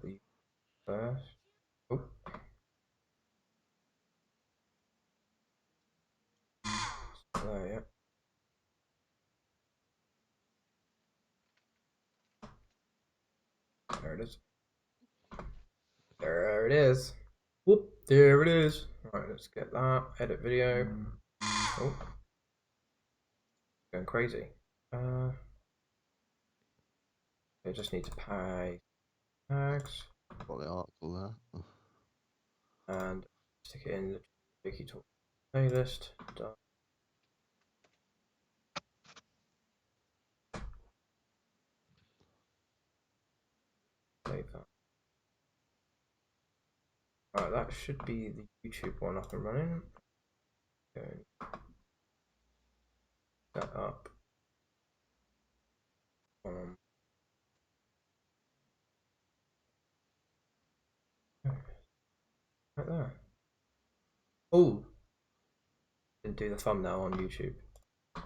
up the first. Oh. There, yeah. There it is. There it is. Whoop, there it is. Right, let's get that. Edit video. Oh. Going crazy. I just need to pay tags. Got the article there. And stick it in the Jakey Talk playlist. Done. Save that. Alright, that should be the YouTube one up and running. Okay. Set up. Right there. Oh, didn't do the thumbnail on YouTube. I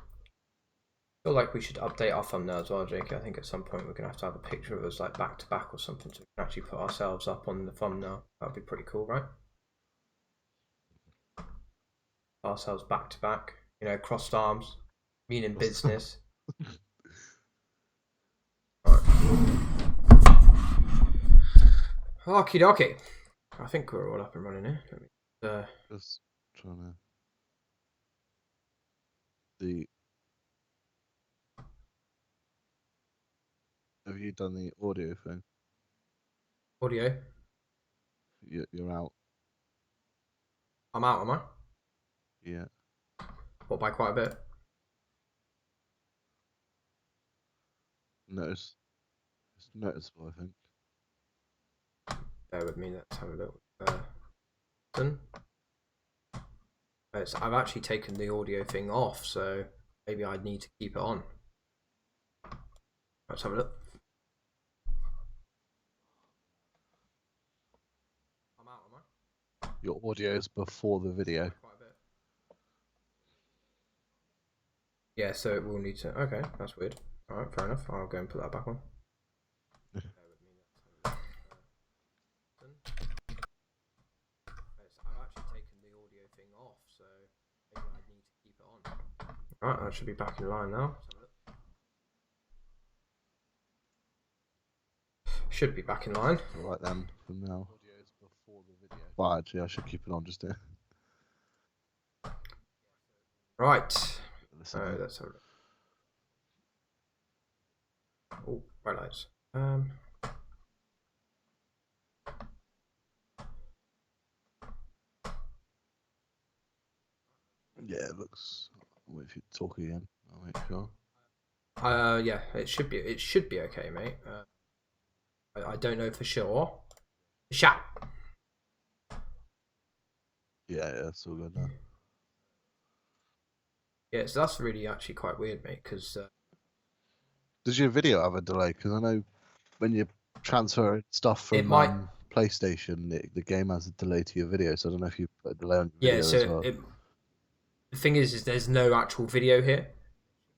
feel like we should update our thumbnail as well, Jakey. I think at some point we're gonna have to have a picture of us like back to back or something, so we can actually put ourselves up on the thumbnail. That'd be pretty cool, right? Ourselves back to back, you know, crossed arms, meaning business. Okie dokie. I think we're all up and running here. Just trying to. Have you done the audio thing? Audio? You're out. I'm out, am I? Yeah. What, by quite a bit? It's noticeable, I think. Bear with me, let's have a look. I've actually taken the audio thing off, so maybe I'd need to keep it on. Let's have a look. I'm out, am I? Your audio is before the video. Quite a bit. Yeah, so it will need to. Okay, that's weird. Alright, fair enough. I'll go and put that back on. I've actually taken the audio thing off, so maybe I need to keep it on. Alright, that should be back in line now. Should be back in line. Right then, from now. Well, actually, I should keep it on just here. Right. Let's have a look. Oh, bright lights. Yeah, it looks. Wait, if you talk again, I'll make sure. Yeah, it should be okay, mate. I don't know for sure. Shout. Yeah, it's all good now. Yeah, so that's really actually quite weird, mate. Because does your video have a delay? Because I know when you transfer stuff from PlayStation, the game has a delay to your video. So I don't know if you put a delay on your video as well. The thing is there's no actual video here,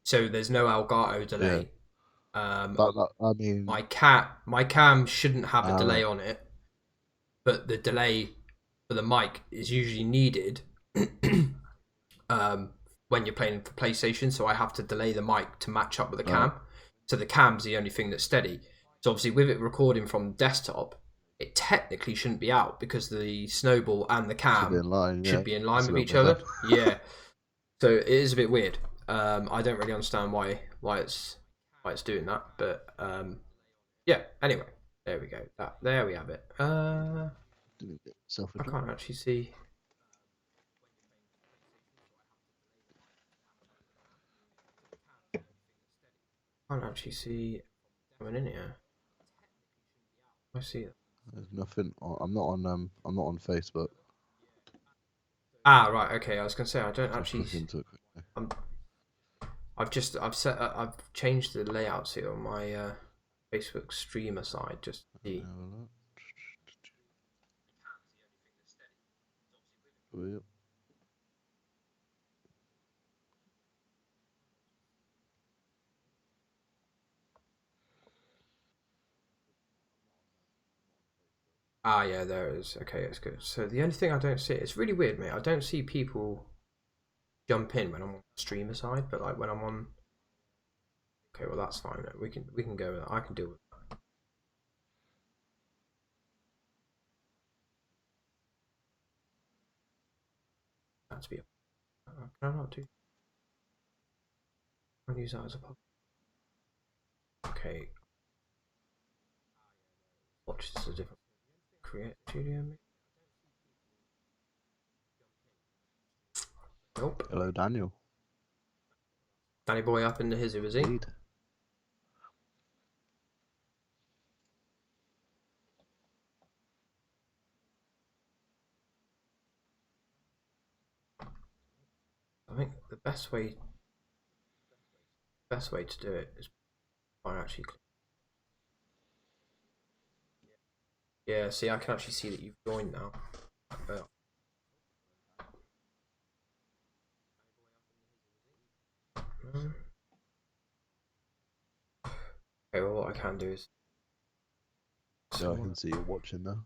so there's no Elgato delay. Yeah. I mean, my cam shouldn't have a delay on it, but the delay for the mic is usually needed when you're playing for PlayStation. So I have to delay the mic to match up with the cam. So the cam's the only thing that's steady. So obviously with it recording from desktop, it technically shouldn't be out because the snowball and the cam should be in line with each other. Yeah. So it is a bit weird. I don't really understand why it's doing that, but yeah. Anyway, there we go. There we have it. I can't actually see. I can't actually see coming in here. I see it. There's nothing. I'm not on Facebook. Ah, right. Okay. I was gonna say I don't actually. I've changed the layouts here on my Facebook streamer side just to see. Yep. Ah, yeah, there it is. Okay, that's good. So the only thing I don't see, it's really weird, mate. I don't see people jump in when I'm on the streamer side, but like when I'm on. Okay, well that's fine. We can go with that. I can deal with that. That's be. Can I not do? I'll use that as a pub. Okay. Watch this as a different. Create studio. Nope. Hello, Daniel. Danny boy up into his, is he? Indeed. I think the best way to do it is by actually. Yeah, see, I can actually see that you've joined now. Okay, well, what I can do is. So I can see you're watching now.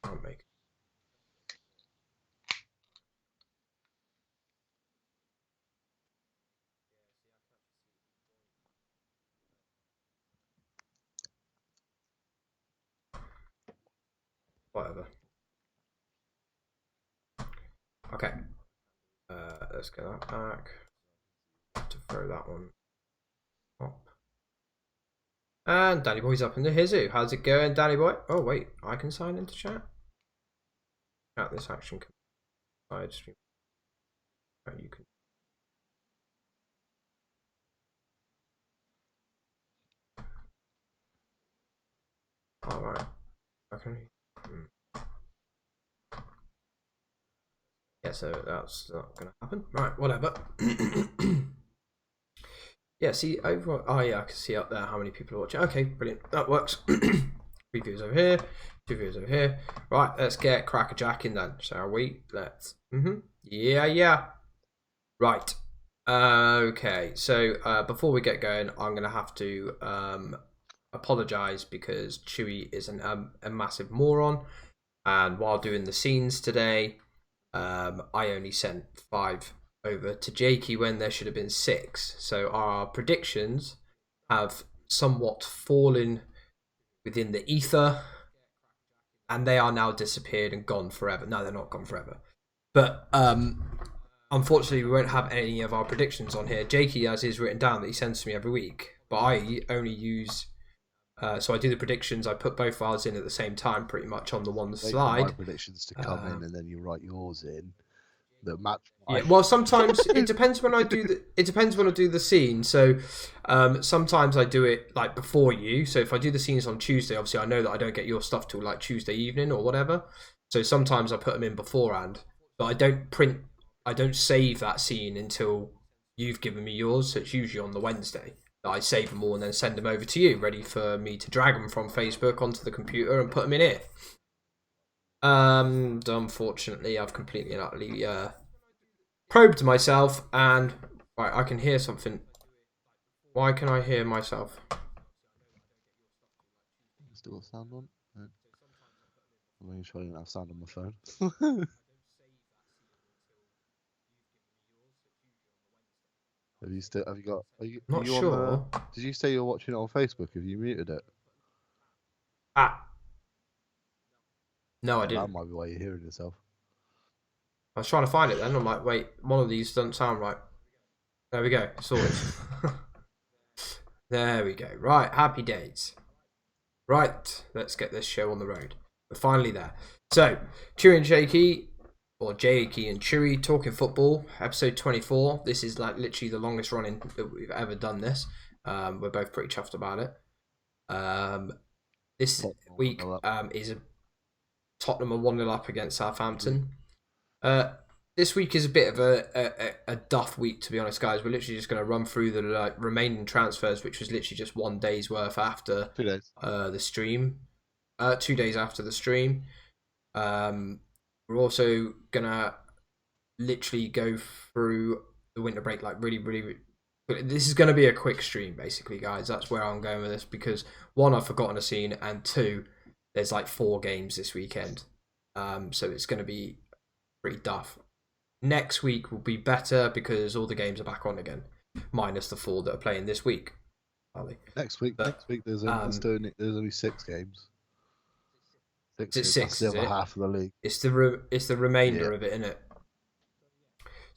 I'll make. Whatever. Okay. Let's get that back. Have to throw that one up. And Danny Boy's up in the hizoo. How's it going, Danny Boy? Oh wait, I can sign into chat. Chat this action side stream. Oh, you can. All right. Okay. Yeah, so that's not gonna happen. Right, whatever. Yeah, see over. Oh yeah, I can see up there how many people are watching. Okay, brilliant. That works. 3 viewers over here, 2 viewers over here. Right, let's get Crackerjack in then, shall we? Let's. Yeah. Right. Okay. So before we get going, I'm gonna have to apologize because Chewy is a massive moron, and while doing the scenes today, I only sent 5 over to Jakey when there should have been 6. So our predictions have somewhat fallen within the ether, and they are now disappeared and gone forever. No, they're not gone forever. But unfortunately, we won't have any of our predictions on here. Jakey has his written down that he sends to me every week, but I only use. So I do the predictions. I put both ours in at the same time, pretty much on the one slide. My predictions to come in, and then you write yours in. That match. Yeah, well, sometimes it depends when I do the. It depends when I do the scene. So, sometimes I do it like before you. So if I do the scenes on Tuesday, obviously I know that I don't get your stuff till like Tuesday evening or whatever. So sometimes I put them in beforehand, but I don't save that scene until you've given me yours. So it's usually on the Wednesday that I save them all and then send them over to you, ready for me to drag them from Facebook onto the computer and put them in here. Unfortunately, I've completely and utterly probed myself, and right, I can hear something. Why can I hear myself? Still sound on? I'm making sure I didn't have sound on my phone. Have you got? Not sure. Did you say you're watching it on Facebook? Have you muted it? No, I didn't. That might be why you're hearing yourself. I was trying to find it then. I'm like, wait, one of these doesn't sound right. There we go. Sorted. There we go. Right, happy days. Right, let's get this show on the road. We're finally there. So, Chewy and Jakey, or Jakey and Chewy talking football, episode 24. This is like literally the longest running that we've ever done this. We're both pretty chuffed about it. This week is a Tottenham are 1-0 up against Southampton. This week is a bit of a duff week, to be honest, guys. We're literally just going to run through the remaining transfers, which was literally just 1 day's worth after 2 days. The stream. 2 days after the stream. We're also going to literally go through the winter break like really This is going to be a quick stream, basically, guys. That's where I'm going with this because 1, I've forgotten a scene, and 2, there's like 4 games this weekend. So it's going to be pretty duff. Next week will be better because all the games are back on again, minus the 4 that are playing this week. Are they? Next week, there's only 6 games. It's 6. That's the other half of the league. It's the remainder of it, isn't it?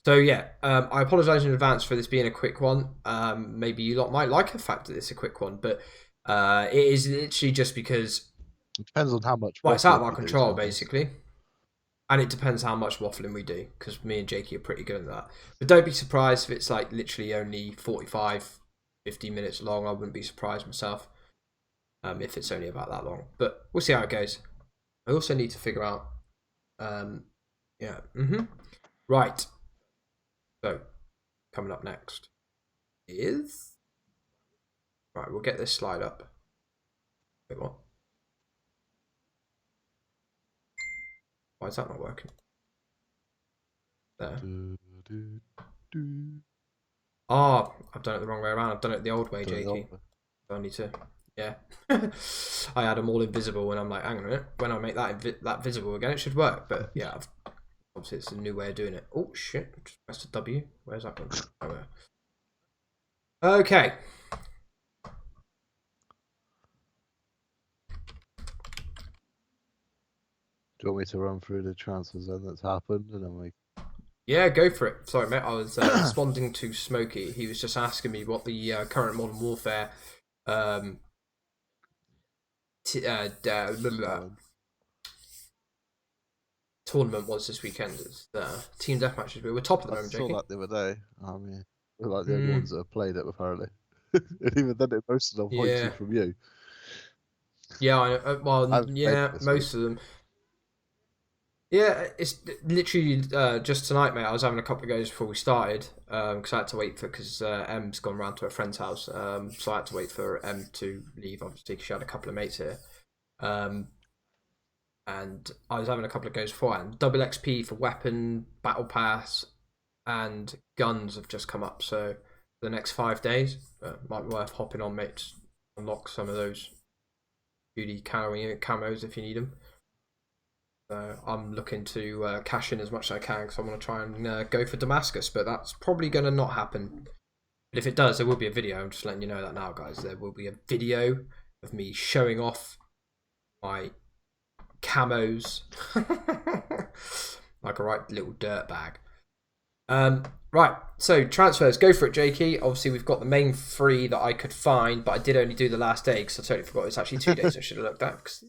So yeah, I apologise in advance for this being a quick one. Maybe you lot might like the fact that it's a quick one, but it is literally just because it depends on how much. Well, it's out of our control, basically, and it depends how much waffling we do because me and Jakey are pretty good at that. But don't be surprised if it's like literally only 45, 50 minutes long. I wouldn't be surprised myself if it's only about that long. But we'll see how it goes. I also need to figure out, right. So, coming up next is... Right, we'll get this slide up. Wait, what? Why is that not working? There. Oh, I've done it the wrong way around. I've done it the old way, Jakey. I need to... Yeah. I had them all invisible and I'm like, hang on a minute. When I make that visible again, it should work. But yeah, obviously it's a new way of doing it. Oh shit, just pressed a W. Where's that one? Oh, yeah. Okay. Do you want me to run through the transfers then that's happened and then we... Yeah, go for it. Sorry mate, I was responding to Smokey. He was just asking me what the current Modern Warfare tournament was this weekend. It's team deathmatches. We were top of the moment, Jakey. I saw that the other day. I mean, we're like the only ones that have played it, apparently. And even then, it posted on points from you. Yeah, I know. Well, yeah, most of them. Yeah, it's literally just tonight, mate. I was having a couple of goes before we started because I had to wait because Em's gone round to a friend's house. So I had to wait for Em to leave, obviously, because she had a couple of mates here. And I was having a couple of goes beforehand. Double XP for weapon, battle pass, and guns have just come up. So for the next 5 days, might be worth hopping on, mate, to unlock some of those beauty camos if you need them. So I'm looking to cash in as much as I can because I want to try and go for Damascus, but that's probably going to not happen. But if it does, there will be a video. I'm just letting you know that now, guys. There will be a video of me showing off my camos like a right little dirt bag. Right, so transfers, go for it, Jakey. Obviously we've got the main 3 that I could find, but I did only do the last day because I totally forgot it's actually 2 days. I should have looked at because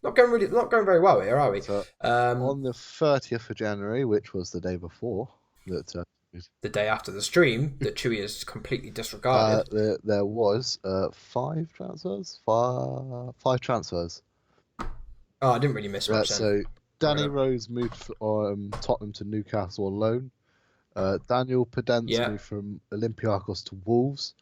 not going very well here, are we? So, on the 30th of January, which was the day before, the day after the stream that Chewy has completely disregarded. There was 5 transfers. 5 transfers. Oh, I didn't really miss much. So Danny Rose moved from Tottenham to Newcastle on loan. Daniel Podence moved from Olympiacos to Wolves.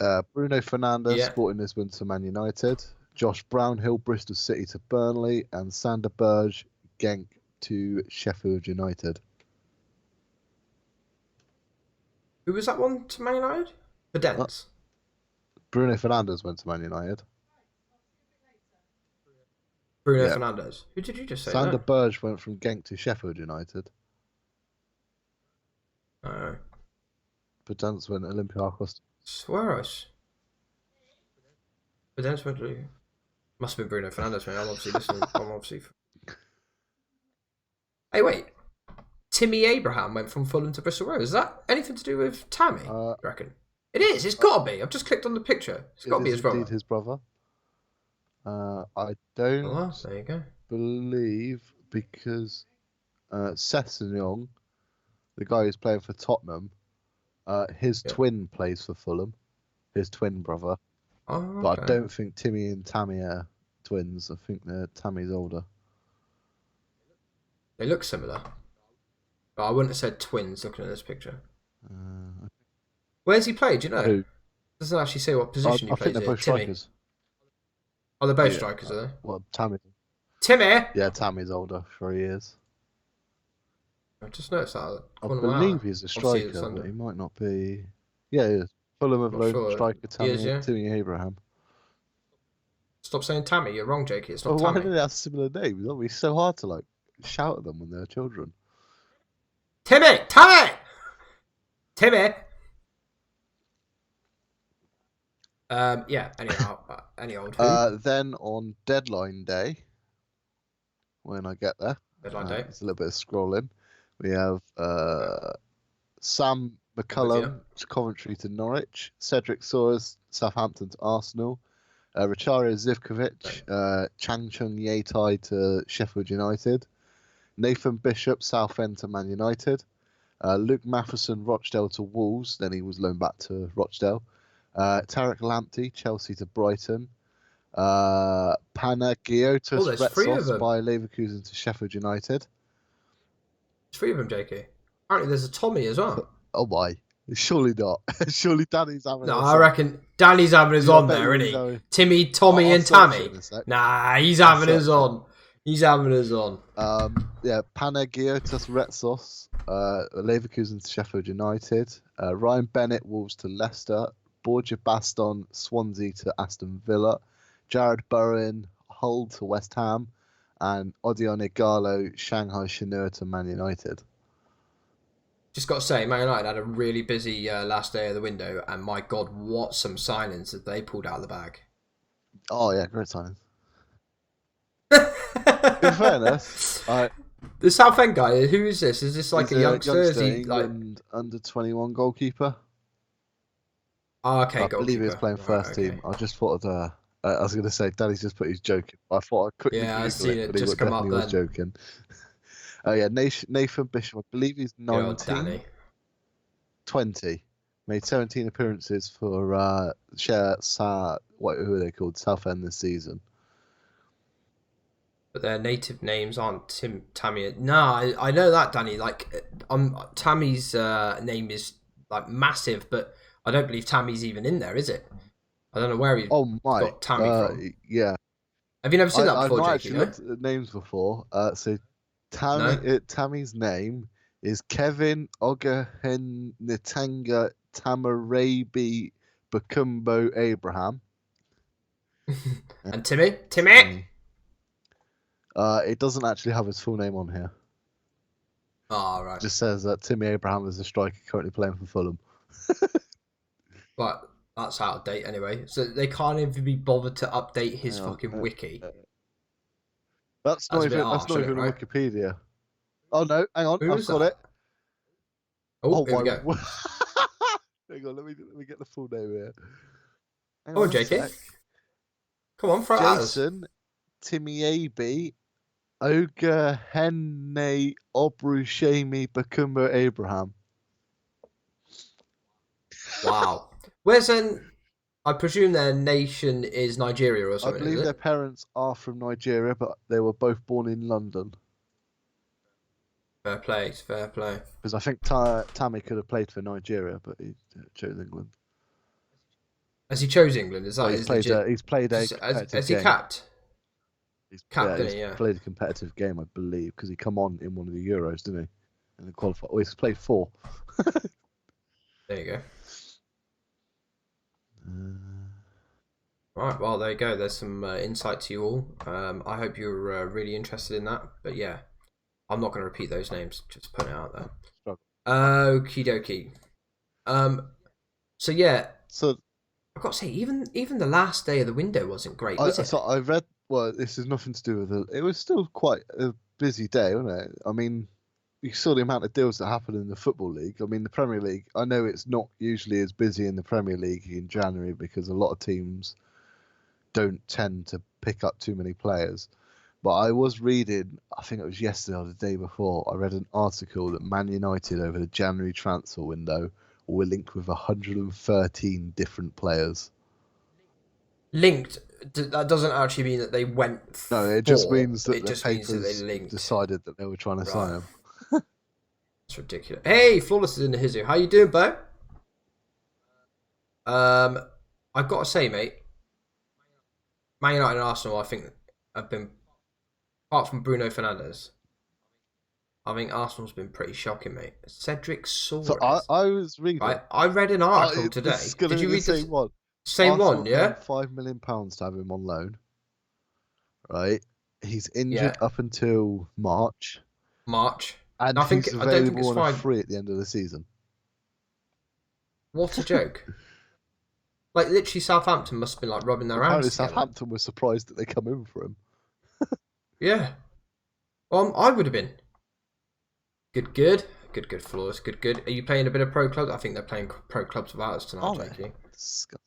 Bruno Fernandes, Sporting Lisbon to Man United. Josh Brownhill, Bristol City to Burnley. And Sander Berge, Genk to Sheffield United. Who was that one to Man United? Podence. Bruno Fernandes went to Man United. Bruno Fernandes. Who did you just say? Sander Berge went from Genk to Sheffield United. Oh. Podence went Olympiacos. Swear us. Podence went to... Must have been Bruno Fernandes, man. I'm obviously listening. Hey, wait. Timmy Abraham went from Fulham to Bristol Rovers. Is that anything to do with Tammy, you reckon? It is. It's got to be. I've just clicked on the picture. It's got to be his brother. His brother. I don't there you go. believe because Sessegnon, the guy who's playing for Tottenham, his twin plays for Fulham, his twin brother. Oh, okay. But I don't think Timmy and Tammy are twins. I think Tammy's older. They look similar. But I wouldn't have said twins looking at this picture. Where's he played? Do you know? Who? Doesn't actually say what position he plays. I think they're both strikers. Oh, they're both strikers, are they? Well, Tammy. Timmy? Yeah, Tammy's older, 3 years. I just noticed that. I believe he's a striker, but he might not be. Yeah. Fulham have Not loaned sure. striker He is, yeah. Timmy Abraham. Stop saying Tammy. You're wrong, Jakey. It's not Oh, why do Tammy. they have similar names? It'll be so hard to like shout at them when they're children. Timmy! Tammy! Timmy! Yeah, anyhow, any old who. Then on deadline day, when I get there, Deadline day. it's a little bit of scrolling. We have Sam McCullum, Coventry to Norwich, Cedric Soares, Southampton to Arsenal, Richario Zivkovic, Chang Chung Yetai to Sheffield United, Nathan Bishop, Southend to Man United, Luke Matheson, Rochdale to Wolves, then he was loaned back to Rochdale, Tarek Lamptey, Chelsea to Brighton, Panagiotis Retsos by Leverkusen to Sheffield United. There's 3 of them, JK. Apparently there's a Tommy as well. Oh my. Surely not. Surely Danny's having No, I reckon Danny's having his on there, isn't he? Timmy, Tommy and Tammy. Nah, he's having his on. He's having his on. Yeah, Panagiotis Retsos, Leverkusen to Sheffield United, Ryan Bennett, Wolves to Leicester, Borja Baston, Swansea to Aston Villa, Jared Bowen, Hull to West Ham, and Odion Igalo, Shanghai Shenhua to Man United. Just got to say, Man United had a really busy last day of the window, and my God, what some signings that they pulled out of the bag. Oh, yeah, great signings. In fairness, the Southend guy, who is this? Is this like a youngster? Is he England under 21 goalkeeper? Oh, okay, I believe he was playing first team. I just thought I was going to say, Danny's just put he's joking. I thought I quickly I see it but just come up then. Was joking. Yeah, Nathan Bishop, I believe he's 19. 20. Made 17 appearances for who are they called? Southend this season. But their native names aren't Tammy. No, I know that, Danny. Like, Tammy's name is like massive, but I don't believe Tammy's even in there, is it? I don't know where he got Tammy from. Yeah. Have you never seen that before, I've not Jakey, actually looked at the names before. So Tammy's name is Kevin Ogahenitanga Tamarabi Bakumbo Abraham. And Timmy? Timmy? It doesn't actually have his full name on here. Oh, right. It just says that Timmy Abraham is a striker currently playing for Fulham. But that's out of date anyway. So they can't even be bothered to update his fucking wiki. That's not even on Wikipedia. Oh no, hang on, I've got it. Oh, here we go. Hang on, let me get the full name here. Hang on, JK. Come on, throw Jason Timiabi Ogahene Obrushemi Bakumbo Abraham. Wow. Where's I presume their nation is Nigeria or something. I believe their parents are from Nigeria, but they were both born in London. Fair play, fair play. Because I think Tammy could have played for Nigeria, but he chose England. Has he chose England? Is that he's played a has he capped? He's played a competitive game, I believe, because he come on in one of the Euros, didn't he? And the qualifier. Oh, he's played 4. There you go. Right, well, there you go. There's some insight to you all. I hope you're really interested in that. But yeah, I'm not going to repeat those names. Just put it out there. Okie dokie. So yeah. So I've got to say, even the last day of the window wasn't great, was it? So I read. Well, this has nothing to do with it. It was still quite a busy day, wasn't it? I mean, you saw the amount of deals that happened in the Football League. I mean, the Premier League, I know it's not usually as busy in the Premier League in January because a lot of teams don't tend to pick up too many players. But I was reading, I think it was yesterday or the day before, I read an article that Man United over the January transfer window were linked with 113 different players. Linked? That doesn't actually mean that they went. No, it just means that the papers decided that they were trying to sign him. It's ridiculous. Hey, Flawless is in the hizzy. How you doing, bro? I've got to say, mate, Man United and Arsenal, I think, have been, apart from Bruno Fernandes, I think Arsenal's been pretty shocking, mate. Cedric So Soares. I was reading. Right, I read an article today. This is gonna Did be you the read same the one. same Arsenal one? Yeah. paid £5 million to have him on loan. Right, he's injured Yeah. up until March, March. and I he's don't think available it's on a fine. free at the end of the season. What a joke! Like literally, Southampton must have been like rubbing their Apparently, hands together. Southampton was surprised that they come in for him. Yeah. I would have been. Good. Flawless. Good. Are you playing a bit of pro clubs? I think they're playing pro clubs without us tonight, Jakey. Disgusting.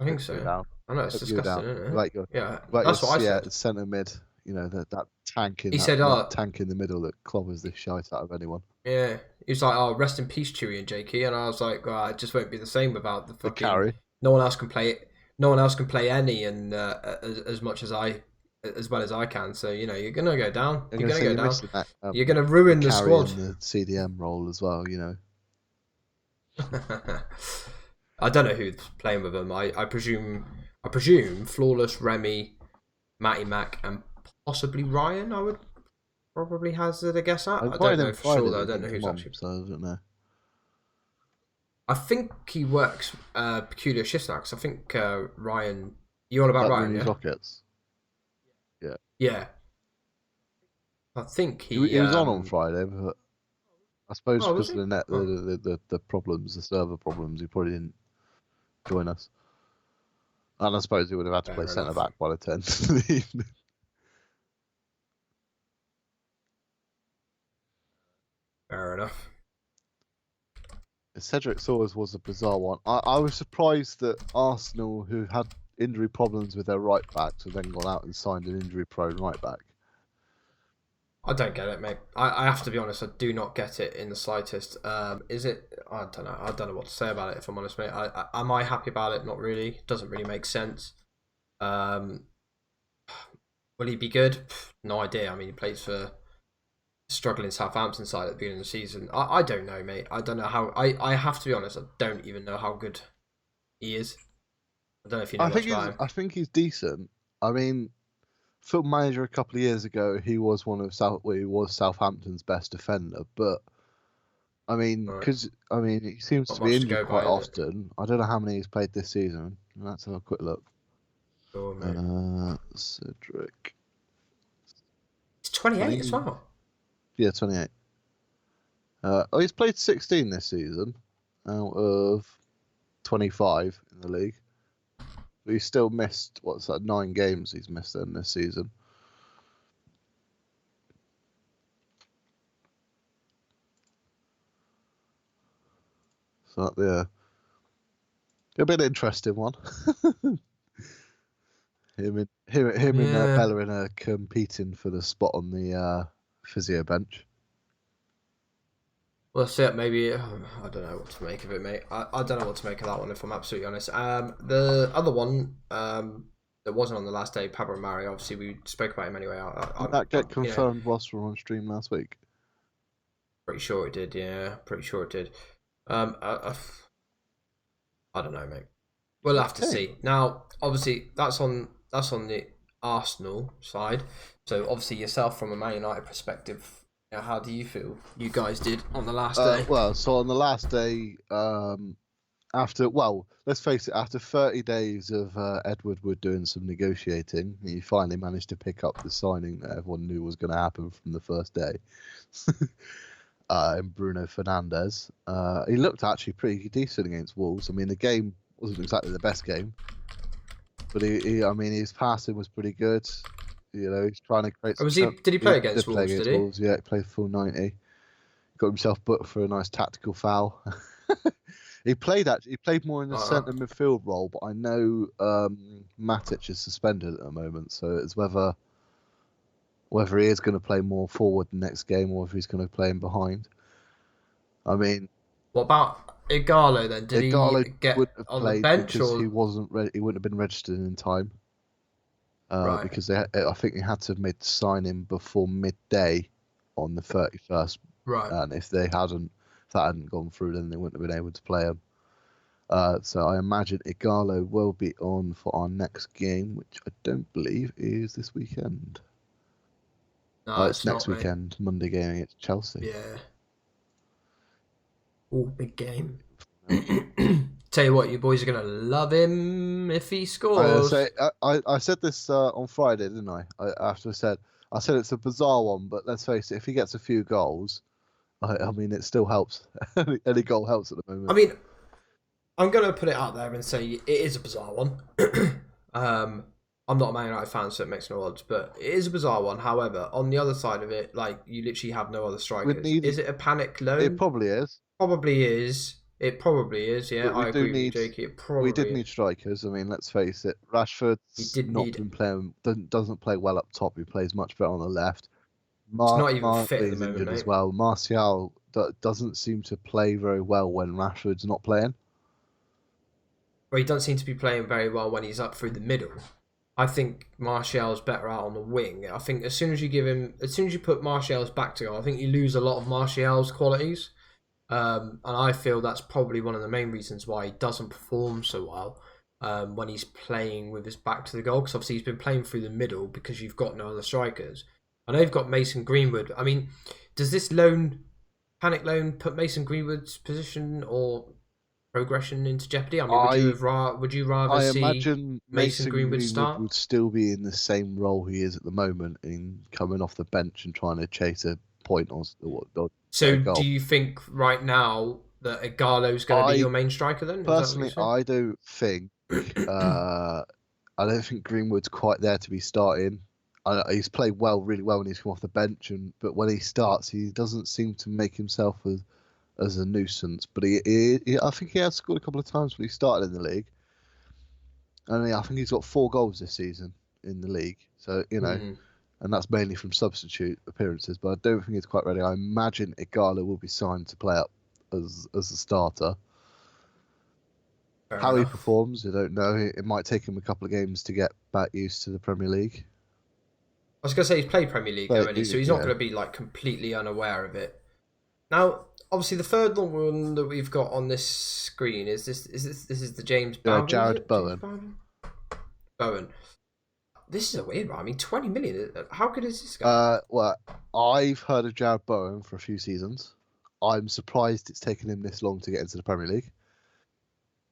I think so. I know it's disgusting, isn't it? Like yeah, like that's what I said. Centre mid. You know that tank in He said, tank in the middle that clobbers the shite out of anyone. Yeah, he was like, "Oh, rest in peace, Chewy and Jakey," and I was like, "It just won't be the same without the fucking." Carry. No one else can play it. No one else can play any, and as much as as well as I can. So you know, you're gonna go down. You're gonna go down. That, you're gonna ruin the squad. And the CDM role as well. You know. I don't know who's playing with them. I presume Flawless, Remy, Matty Mac, and possibly Ryan. I would probably hazard a guess at. I don't know for sure. Though. I don't know who's actually. So I don't know. I think he works peculiar shifts now because I think Ryan. You on about Ryan? Yeah. Rockets. Yeah. Yeah. I think he was on Friday, but I suppose because of the net, the problems, the server problems, he probably didn't join us. And I suppose he would have had to play centre back by the 10th of the evening. Fair enough. Cedric Soares was a bizarre one. I was surprised that Arsenal, who had injury problems with their right backs, have then gone out and signed an injury-prone right back. I don't get it, mate. I have to be honest. I do not get it in the slightest. Is it? I don't know. I don't know what to say about it. If I'm honest, mate. Am I happy about it? Not really. It doesn't really make sense. Will he be good? No idea. I mean, he plays for struggling Southampton side at the beginning of the season. I don't know, mate. I don't know how. I have to be honest. I don't even know how good he is. I don't know if you know much about him. I think he's decent. I mean, Football Manager a couple of years ago, he was Southampton's best defender. But I mean, he seems to be injured quite often. I don't know how many he's played this season. Let's have a quick look. Sure, Cedric. He's 28 as well. Yeah, 28. He's played 16 this season out of 25 in the league. But he's still missed, 9 games he's missed then this season. So, yeah. It'll be an interesting one. him and Bellerin are competing for the spot on the physio bench. Well, that's it. Maybe I don't know what to make of it, mate. I don't know what to make of that one, if I'm absolutely honest. The other one that wasn't on the last day, Pablo Mari. Obviously, we spoke about him anyway. Did that get confirmed whilst we were on stream last week? Pretty sure it did. Yeah, pretty sure it did. I don't know, mate. We'll have to see. Now, obviously, that's on the Arsenal side. So, obviously, yourself from a Man United perspective. How do you feel you guys did on the last day? Well, so on the last day, let's face it, after 30 days of Edward Wood doing some negotiating, he finally managed to pick up the signing that everyone knew was going to happen from the first day. In Bruno Fernandes. He looked actually pretty decent against Wolves. I mean, the game wasn't exactly the best game, but his passing was pretty good. You know, he's trying to create. Did he play against Wolves? Did he? Wolves, yeah, he played full 90. Got himself booked for a nice tactical foul. He played more in the centre midfield role, but I know Matic is suspended at the moment, so it's whether he is going to play more forward the next game or if he's going to play in behind. I mean, what about Igalo then? Did he get on the bench because he wasn't ready? He wouldn't have been registered in time. Right. Because I think they had to have made the sign-in before midday on the 31st. Right. And if that hadn't gone through, then they wouldn't have been able to play him. So I imagine Igalo will be on for our next game, which I don't believe is this weekend. No, It's next not, mate. weekend, Monday game against Chelsea. Yeah. All big game. No. Tell you what, you boys are gonna love him if he I scores. say I said this on Friday, didn't I? After I said it's a bizarre one, but let's face it, if he gets a few goals, I mean it still helps. Any goal helps at the moment. I mean, I'm gonna put it out there and say it is a bizarre one. I'm not a Man United fan, so it makes no odds, but it is a bizarre one. However, on the other side of it, like, you literally have no other strikers. Is it a panic loan? It probably is. Probably is. It probably is. Yeah, I agree with you, Jakey. It probably we did need strikers. I mean, let's face it. Rashford's been playing. Doesn't play well up top. He plays much better on the left. He's not even fit at the moment, injured mate. as well. Martial doesn't seem to play very well when Rashford's not playing. Well, he doesn't seem to be playing very well when he's up through the middle. I think Martial's better out on the wing. I think as soon as you put Martial's back to goal, I think you lose a lot of Martial's qualities. And I feel that's probably one of the main reasons why he doesn't perform so well when he's playing with his back to the goal. Because obviously he's been playing through the middle because you've got no other strikers. I know you've got Mason Greenwood. I mean, does this panic loan, put Mason Greenwood's position or progression into jeopardy? I mean, would you rather see imagine Mason Greenwood start? Would still be in the same role he is at the moment, in coming off the bench and trying to chase a point or So do you think right now that Igalo's going to be your main striker then? Personally, I don't think Greenwood's quite there to be starting. He's played really well when he's come off the bench, but when he starts, he doesn't seem to make himself as a nuisance. But I think he has scored a couple of times when he started in the league, and I think he's got 4 goals this season in the league. So and that's mainly from substitute appearances. But I don't think he's quite ready. I imagine Igalo will be signed to play up as a starter. Fair How enough. he performs, I don't know. It might take him a couple of games to get back used to the Premier League. I was going to say he's played Premier League already, so he's not going to be like completely unaware of it. Now, obviously, the third one that we've got on this screen is this is the James Bowen. Jared Bowen. Bowen. This is a weird one. I mean, 20 million. How good is this guy? Well, I've heard of Jared Bowen for a few seasons. I'm surprised it's taken him this long to get into the Premier League.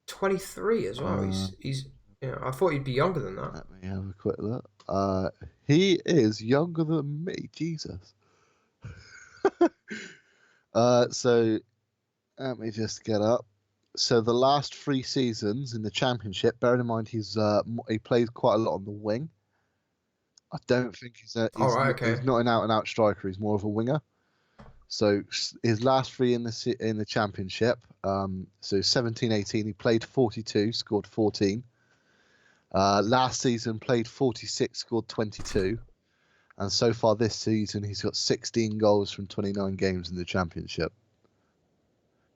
23 as well. He's I thought he'd be younger than that. Let me have a quick look. He is younger than me. Jesus. So let me just get up. So the last 3 seasons in the Championship, bearing in mind he plays quite a lot on the wing. I don't think he's not an out-and-out striker. He's more of a winger. So his last 3 in the Championship, so 17-18, he played 42, scored 14. Last season played 46, scored 22. And so far this season, he's got 16 goals from 29 games in the Championship.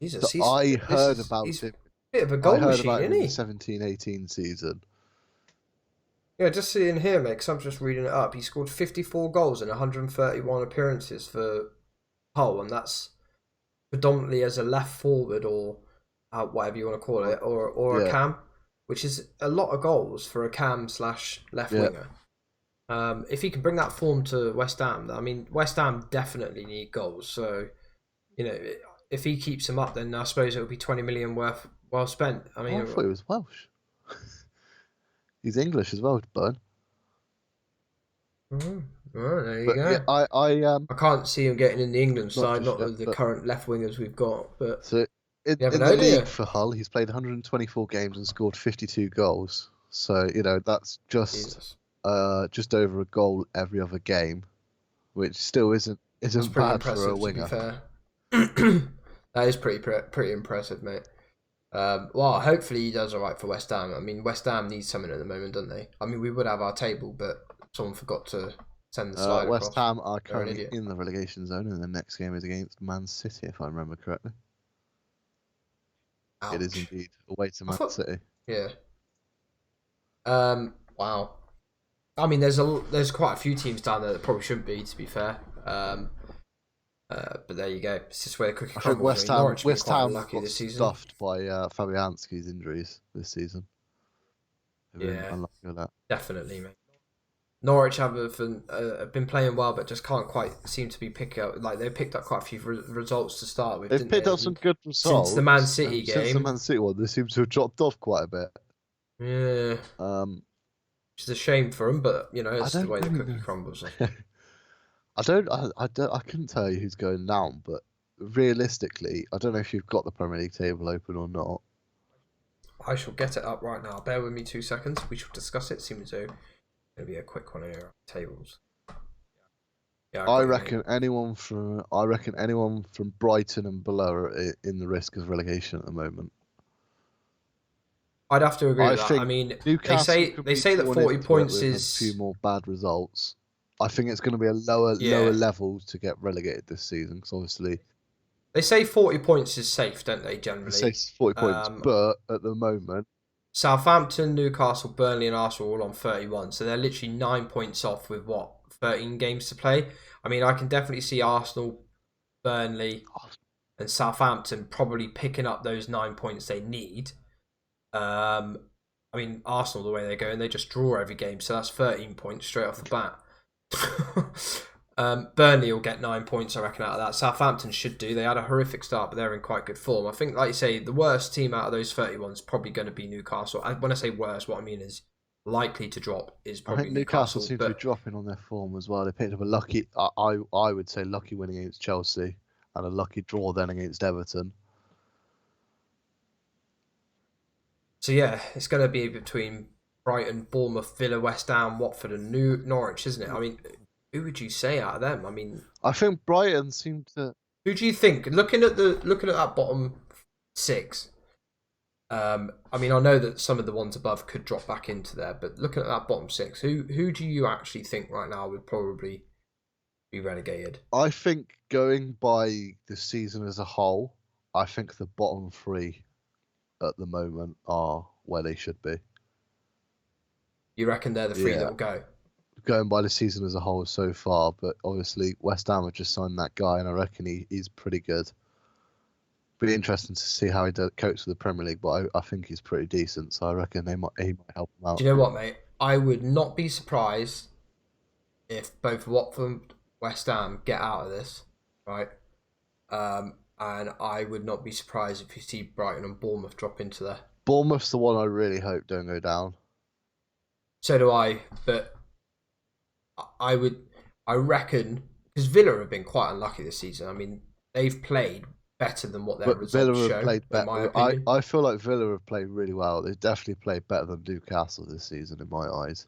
Jesus, I heard about him. Bit of a goal machine, about him isn't he? In the 17-18 season. Yeah, just seeing here, mate, because I'm just reading it up. He scored 54 goals in 131 appearances for Hull, and that's predominantly as a left forward or whatever you want to call it, or a cam, which is a lot of goals for a cam/left winger. If he can bring that form to West Ham, I mean, West Ham definitely need goals. So, if he keeps him up, then I suppose it will be 20 million well spent. I mean, I thought he was Welsh. He's English as well, Bud. Well, there you go. Yeah, I can't see him getting in the England side, not with the current left wingers we've got. But so in the league for Hull, he's played 124 games and scored 52 goals. So that's just over a goal every other game, which still isn't bad for a winger. To be fair. That is pretty impressive, mate. Well, hopefully he does all right for West Ham. I mean, West Ham needs something at the moment, don't they? I mean, we would have our table, but someone forgot to send the slide West across. Ham are currently in the relegation zone, and the next game is against Man City, if I remember correctly. Ouch. It is indeed away to Man City. Yeah. Wow. I mean, there's quite a few teams down there that probably shouldn't be, to be fair. But there you go. It's just where the cookie crumbles. West Ham lucky got this season. stuffed by Fabianski's injuries this season. Yeah, unlucky with that. definitely, mate. Norwich have been playing well, but just can't quite seem to be picking up. Like they picked up quite a few results to start with. They've Didn't picked they? up some good Since the Man results, City and since the game, Man City one, they seem to have dropped off quite a bit. yeah, which is a shame for them, but you know I it's the don't way the really cookie know. crumbles. I couldn't tell you who's going down, but realistically, I don't know if you've got the Premier League table open or not. I shall get it up right now. Bear with me 2 seconds. We shall discuss it. Seems to be a quick one here. Tables. Yeah, I reckon anyone from Brighton and below are in the risk of relegation at the moment. I'd have to agree with that. I think mean, Newcastle they say that 40 points with is a few more bad results. I think it's going to be a lower level to get relegated this season because obviously they say 40 points is safe, don't they? Generally, they say 40 points, but at the moment, Southampton, Newcastle, Burnley, and Arsenal are all on 31, so they're literally 9 points off with 13 games to play. I mean, I can definitely see Arsenal, Burnley, and Southampton probably picking up those 9 points they need. I mean, Arsenal, the way they're going, they just draw every game, so that's 13 points straight off the bat. Burnley will get 9 points, I reckon, out of that. Southampton should do. They had a horrific start, but they're in quite good form. I think, like you say, the worst team out of those 31 is probably going to be Newcastle. And when I say worst, what I mean is likely to drop is probably I think Newcastle seems to but be dropping on their form as well. They picked up a lucky, I would say, lucky win against Chelsea and a lucky draw then against Everton. So yeah, it's going to be between Brighton, Bournemouth, Villa, West Ham, Watford, and Norwich, isn't it? I mean, who would you say out of them? I mean, I think Brighton seem to. who do you think? Looking at that bottom six, I mean, I know that some of the ones above could drop back into there, but looking at that bottom six, who do you actually think right now would probably be relegated? I think going by the season as a whole, I think the bottom three at the moment are where they should be. You reckon they're the three that will go? Going by the season as a whole so far, but obviously West Ham have just signed that guy, and I reckon he's pretty good. Be interesting to see how he copes with the Premier League, but I think he's pretty decent, so I reckon he might help him out. Do you know what, mate? I would not be surprised if both Watford, West Ham get out of this, right? And I would not be surprised if you see Brighton and Bournemouth drop into there. Bournemouth's the one I really hope don't go down. So do I, but I reckon, because Villa have been quite unlucky this season. I mean, they've played better than what their results show. Played better. In my opinion. I feel like Villa have played really well. They've definitely played better than Newcastle this season, in my eyes.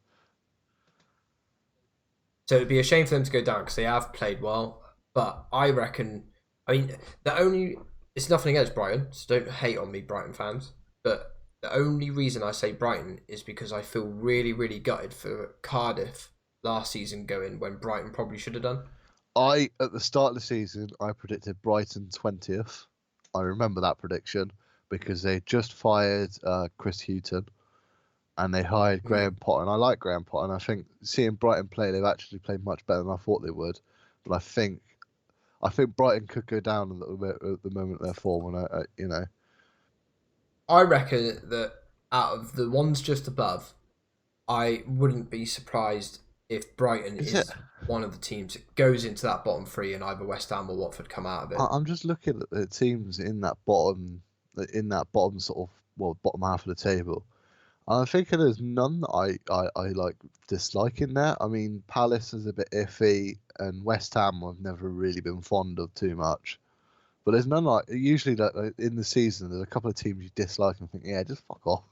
So it'd be a shame for them to go down because they have played well. But I reckon, I mean, it's nothing against Brighton, so don't hate on me, Brighton fans. But the only reason I say Brighton is because I feel really, really gutted for Cardiff last season going when Brighton probably should have done. At the start of the season, I predicted Brighton 20th. I remember that prediction because they just fired Chris Hughton and they hired Graham Potter. And I like Graham Potter, and I think seeing Brighton play, they've actually played much better than I thought they would. But I think Brighton could go down a little bit at the moment they're form, and I reckon that out of the ones just above, I wouldn't be surprised if Brighton is one of the teams that goes into that bottom three and either West Ham or Watford come out of it. I'm just looking at the teams in that bottom sort of bottom half of the table. I'm thinking there's none that I like dislike in there. I mean, Palace is a bit iffy, and West Ham I've never really been fond of too much. But there's none like usually like in the season. There's a couple of teams you dislike and think, yeah, just fuck off.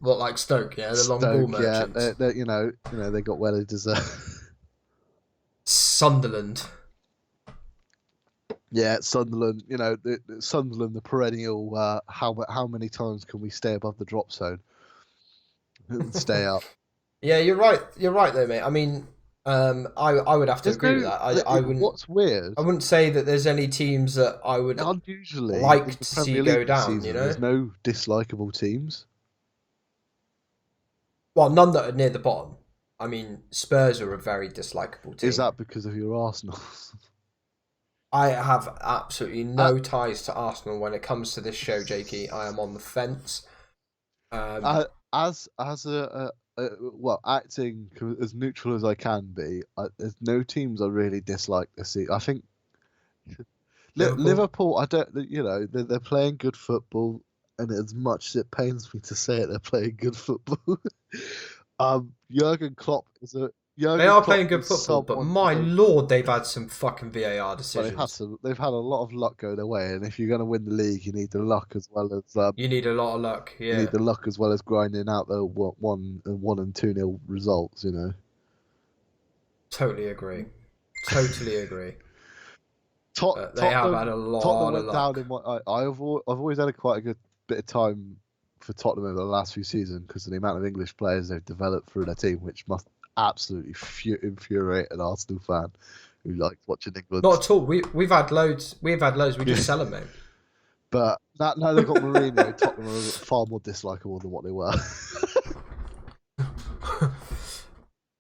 What, like Stoke? Yeah, the long ball merchants. Yeah, you know, they got well they deserve. Sunderland. Yeah, Sunderland. You know, Sunderland, the perennial. How many times can we stay above the drop zone and stay up? Yeah, you're right. You're right, though, mate. I mean, I would have to agree with that. I wouldn't. What's weird? I wouldn't say that there's any teams that I would unusually like to see go down. Season, you know, there's no dislikable teams. Well, none that are near the bottom. I mean, Spurs are a very dislikable team. Is that because of your Arsenal? I have absolutely no ties to Arsenal when it comes to this show, Jakey. I am on the fence. As a well, acting as neutral as I can be, there's no teams I really dislike this season. I think Liverpool. Liverpool, I don't, they're playing good football, and as much as it pains me to say it, they're playing good football. Jurgen Klopp is a They Jurgen are Klopp playing good is football, but someone my lord, they've had some fucking VAR well, decisions. they've had a lot of luck go their way, and if you're going to win the league, you need the luck as well as You need a lot of luck, you need yeah. the luck as well as grinding out the 1 and 2-0 results. Totally agree. Totally agree. They have Tottenham had a Tottenham lot of went down luck. in what I've always had a quite a good bit of time for Tottenham over the last few seasons because of the amount of English players they've developed through their team, which must absolutely infuriate an Arsenal fan who likes watching England. Not at all. We've had loads. We've had loads. We just sell them, mate. But now they've got Mourinho, Tottenham are far more dislikable than what they were.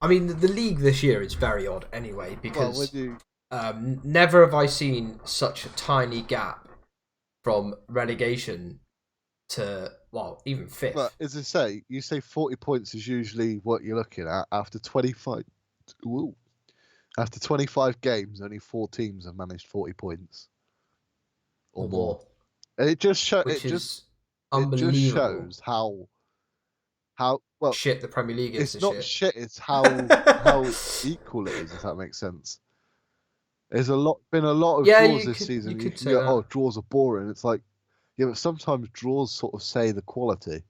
I mean, the league this year is very odd anyway because well, never have I seen such a tiny gap from relegation to, well, even fifth. But as I say, you say 40 points is usually what you're looking at after 25. Ooh, after 25 games, only 4 teams have managed 40 points or more. And it just Unbelievable. shows how well shit the Premier League is. It's not shit. It's how equal it is. If that makes sense. There's been a lot of draws this season. You can go, oh, draws are boring. It's like, yeah, but sometimes draws sort of say the quality.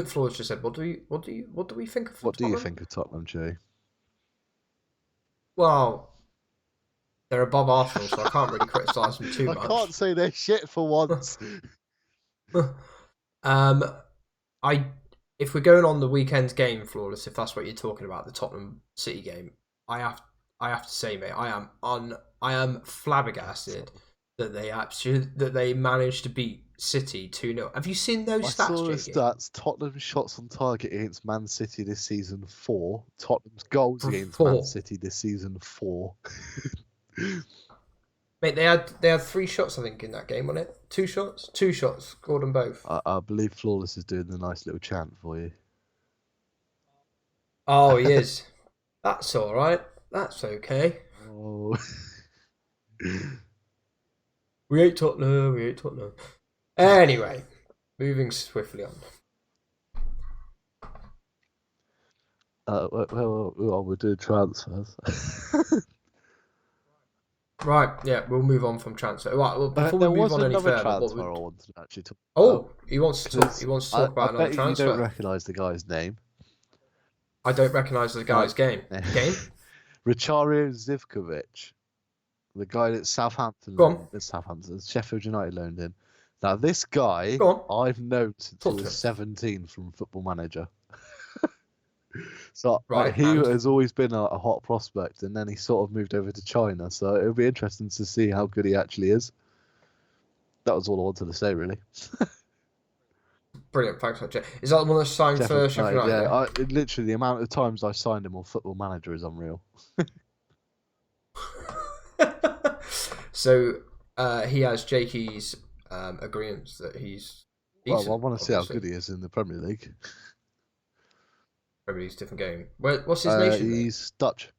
Flores just said, "What do we think of? What do you think of Tottenham, Chewy?" Well, they're above Arsenal, so I can't really criticise them too much. I can't say they're shit for once. If we're going on the weekend's game, Flawless, if that's what you're talking about, the Tottenham City game, I have to say, mate, I am flabbergasted that they managed to beat City 2-0. Have you seen those stats, I saw the Jakey? stats. Tottenham's shots on target against Man City this season 4. Tottenham's goals against Man City this season 4. Mate, they had 3 shots, I think, in that game, wasn't it? 2 shots? 2 shots. Scored them both. I believe Flawless is doing the nice little chant for you. Oh, he is. That's all right. That's okay. Oh. We hate Tottenham. We hate Tottenham. Anyway, moving swiftly on. We're doing transfers. Right, yeah, we'll move on from transfer. Right, well, before we move on any further, I wanted to actually talk about. He wants to talk about another transfer. You don't recognise the guy's name. I don't recognise the guy's game. Richario Zivkovic, the guy that Sheffield United loaned in. Now this guy I've known since he was 17 from Football Manager. So he has always been a hot prospect, and then he sort of moved over to China. So it'll be interesting to see how good he actually is. That was all I wanted to say, really. Brilliant, thanks, Jay. Is that the one that's signed for Sheffield United? Yeah, literally the amount of times I signed him on Football Manager is unreal. So he has Jakey's agreements that he's decent. Well, I want to see how good he is in the Premier League. Premier League's a different game. What's his nation? He's Dutch.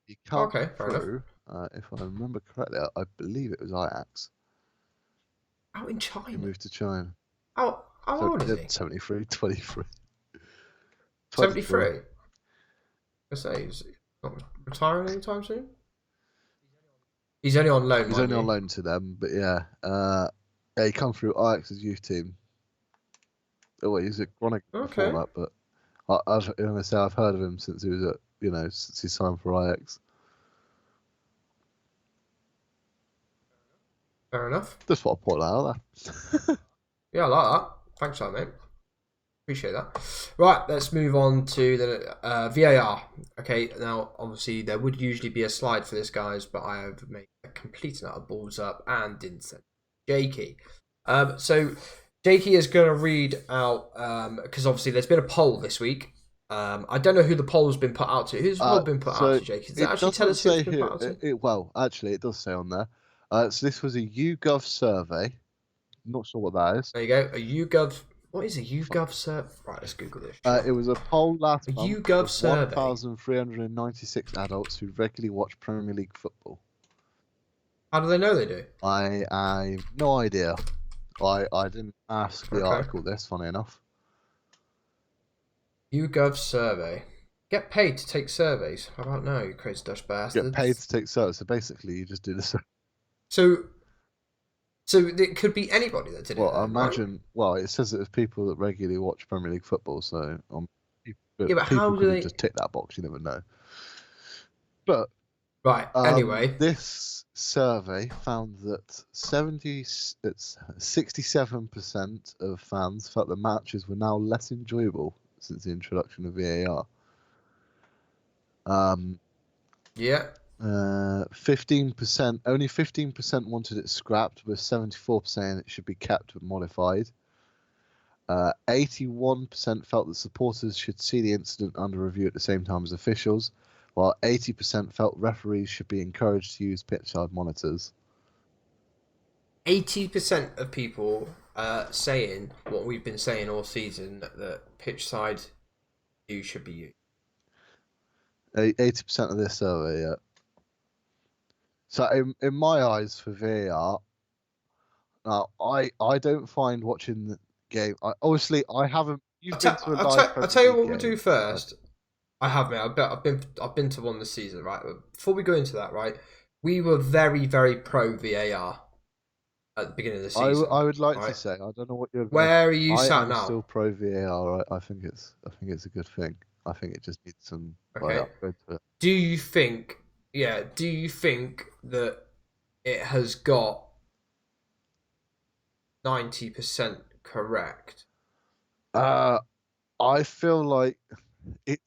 He come through, if I remember correctly, I believe it was Ajax. Out in China? He moved to China. How old is he? 73, 23. 73? I say he's not retiring anytime soon? He's only on loan. He's only on loan to them, but yeah. He come through Ajax's youth team. Oh, wait, he's at Groningen before that, but I've heard of him since he was since he signed for Ajax. Fair enough. Just what I put that out there. Yeah, I like that. Thanks for that, mate. Appreciate that. Right, let's move on to the VAR. Okay, now obviously there would usually be a slide for this, guys, but I have made a complete amount of balls up and didn't send Jakey. So Jakey is going to read out because obviously there's been a poll this week. I don't know who the poll's been put out to. Who's the poll been put out to, Jakey? Does it actually tell us who it's been put out to? Well, actually, it does say on there. So this was a YouGov survey. I'm not sure what that is. There you go. A YouGov. What is a YouGov survey? Right, let's Google this. It was a poll last A month YouGov of survey. 1,396 adults who regularly watch Premier League football. How do they know they do? I have no idea. I didn't ask the article this, funny enough. YouGov survey. Get paid to take surveys. I don't know, you crazy Dutch bastards. Get paid to take surveys. So basically, you just do this. So it could be anybody that did it. Well, then, I imagine. Right? Well, it says it was people that regularly watch Premier League football. So but how do could they just tick that box? You never know. But right. Anyway, this survey found that 67% of fans felt the matches were now less enjoyable since the introduction of VAR. Yeah. 15%, only 15% wanted it scrapped, with 74% saying it should be kept but modified. 81% felt that supporters should see the incident under review at the same time as officials, while 80% felt referees should be encouraged to use pitchside monitors. 80% of people saying what we've been saying all season, that pitchside view should be used. 80% of this survey, yeah. So in my eyes for VAR, now I don't find watching the game. Obviously I haven't. I'll tell you what we'll do first. I have, mate. I've been to one this season, right? Before we go into that, right? We were very, very pro VAR at the beginning of the season. I would like to say, I don't know what you're. Where are you sat now? I'm still pro VAR. I think it's a good thing. I think it just needs some upgrade to it. Do you think? Yeah. Do you think that it has got 90% correct? I feel like it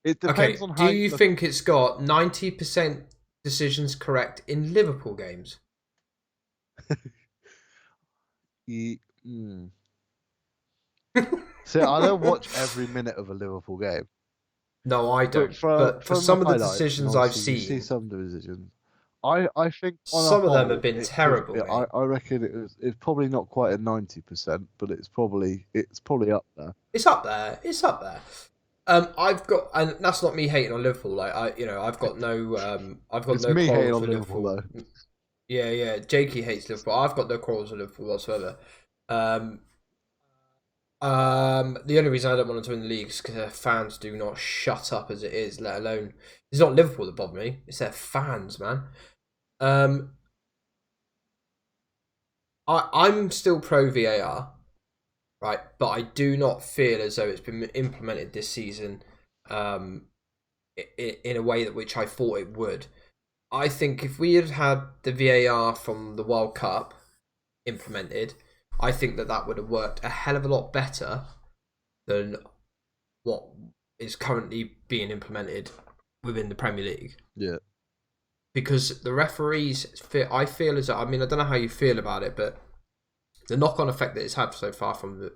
depends on how. Do you think it's got 90% decisions correct in Liverpool games? See, I don't watch every minute of a Liverpool game. No, I don't. But for some of the decisions I've seen, you see some decisions. I think some of them have been terrible. I reckon it's probably not quite a 90%, but it's probably up there. It's up there. I've got, and that's not me hating on Liverpool. Like I've got no quarrels with Liverpool. Though. Yeah. Jakey hates Liverpool. I've got no quarrels with Liverpool whatsoever. The only reason I don't want them to win the league is because their fans do not shut up as it is. Let alone, it's not Liverpool that bother me. It's their fans, man. I'm still pro VAR. Right, but I do not feel as though it's been implemented this season in a way that which I thought it would. I think if we had had the VAR from the World Cup implemented, I think that would have worked a hell of a lot better than what is currently being implemented within the Premier League. Yeah. Because the referees, I feel as though, I mean, I don't know how you feel about it, but the knock-on effect that it's had so far from the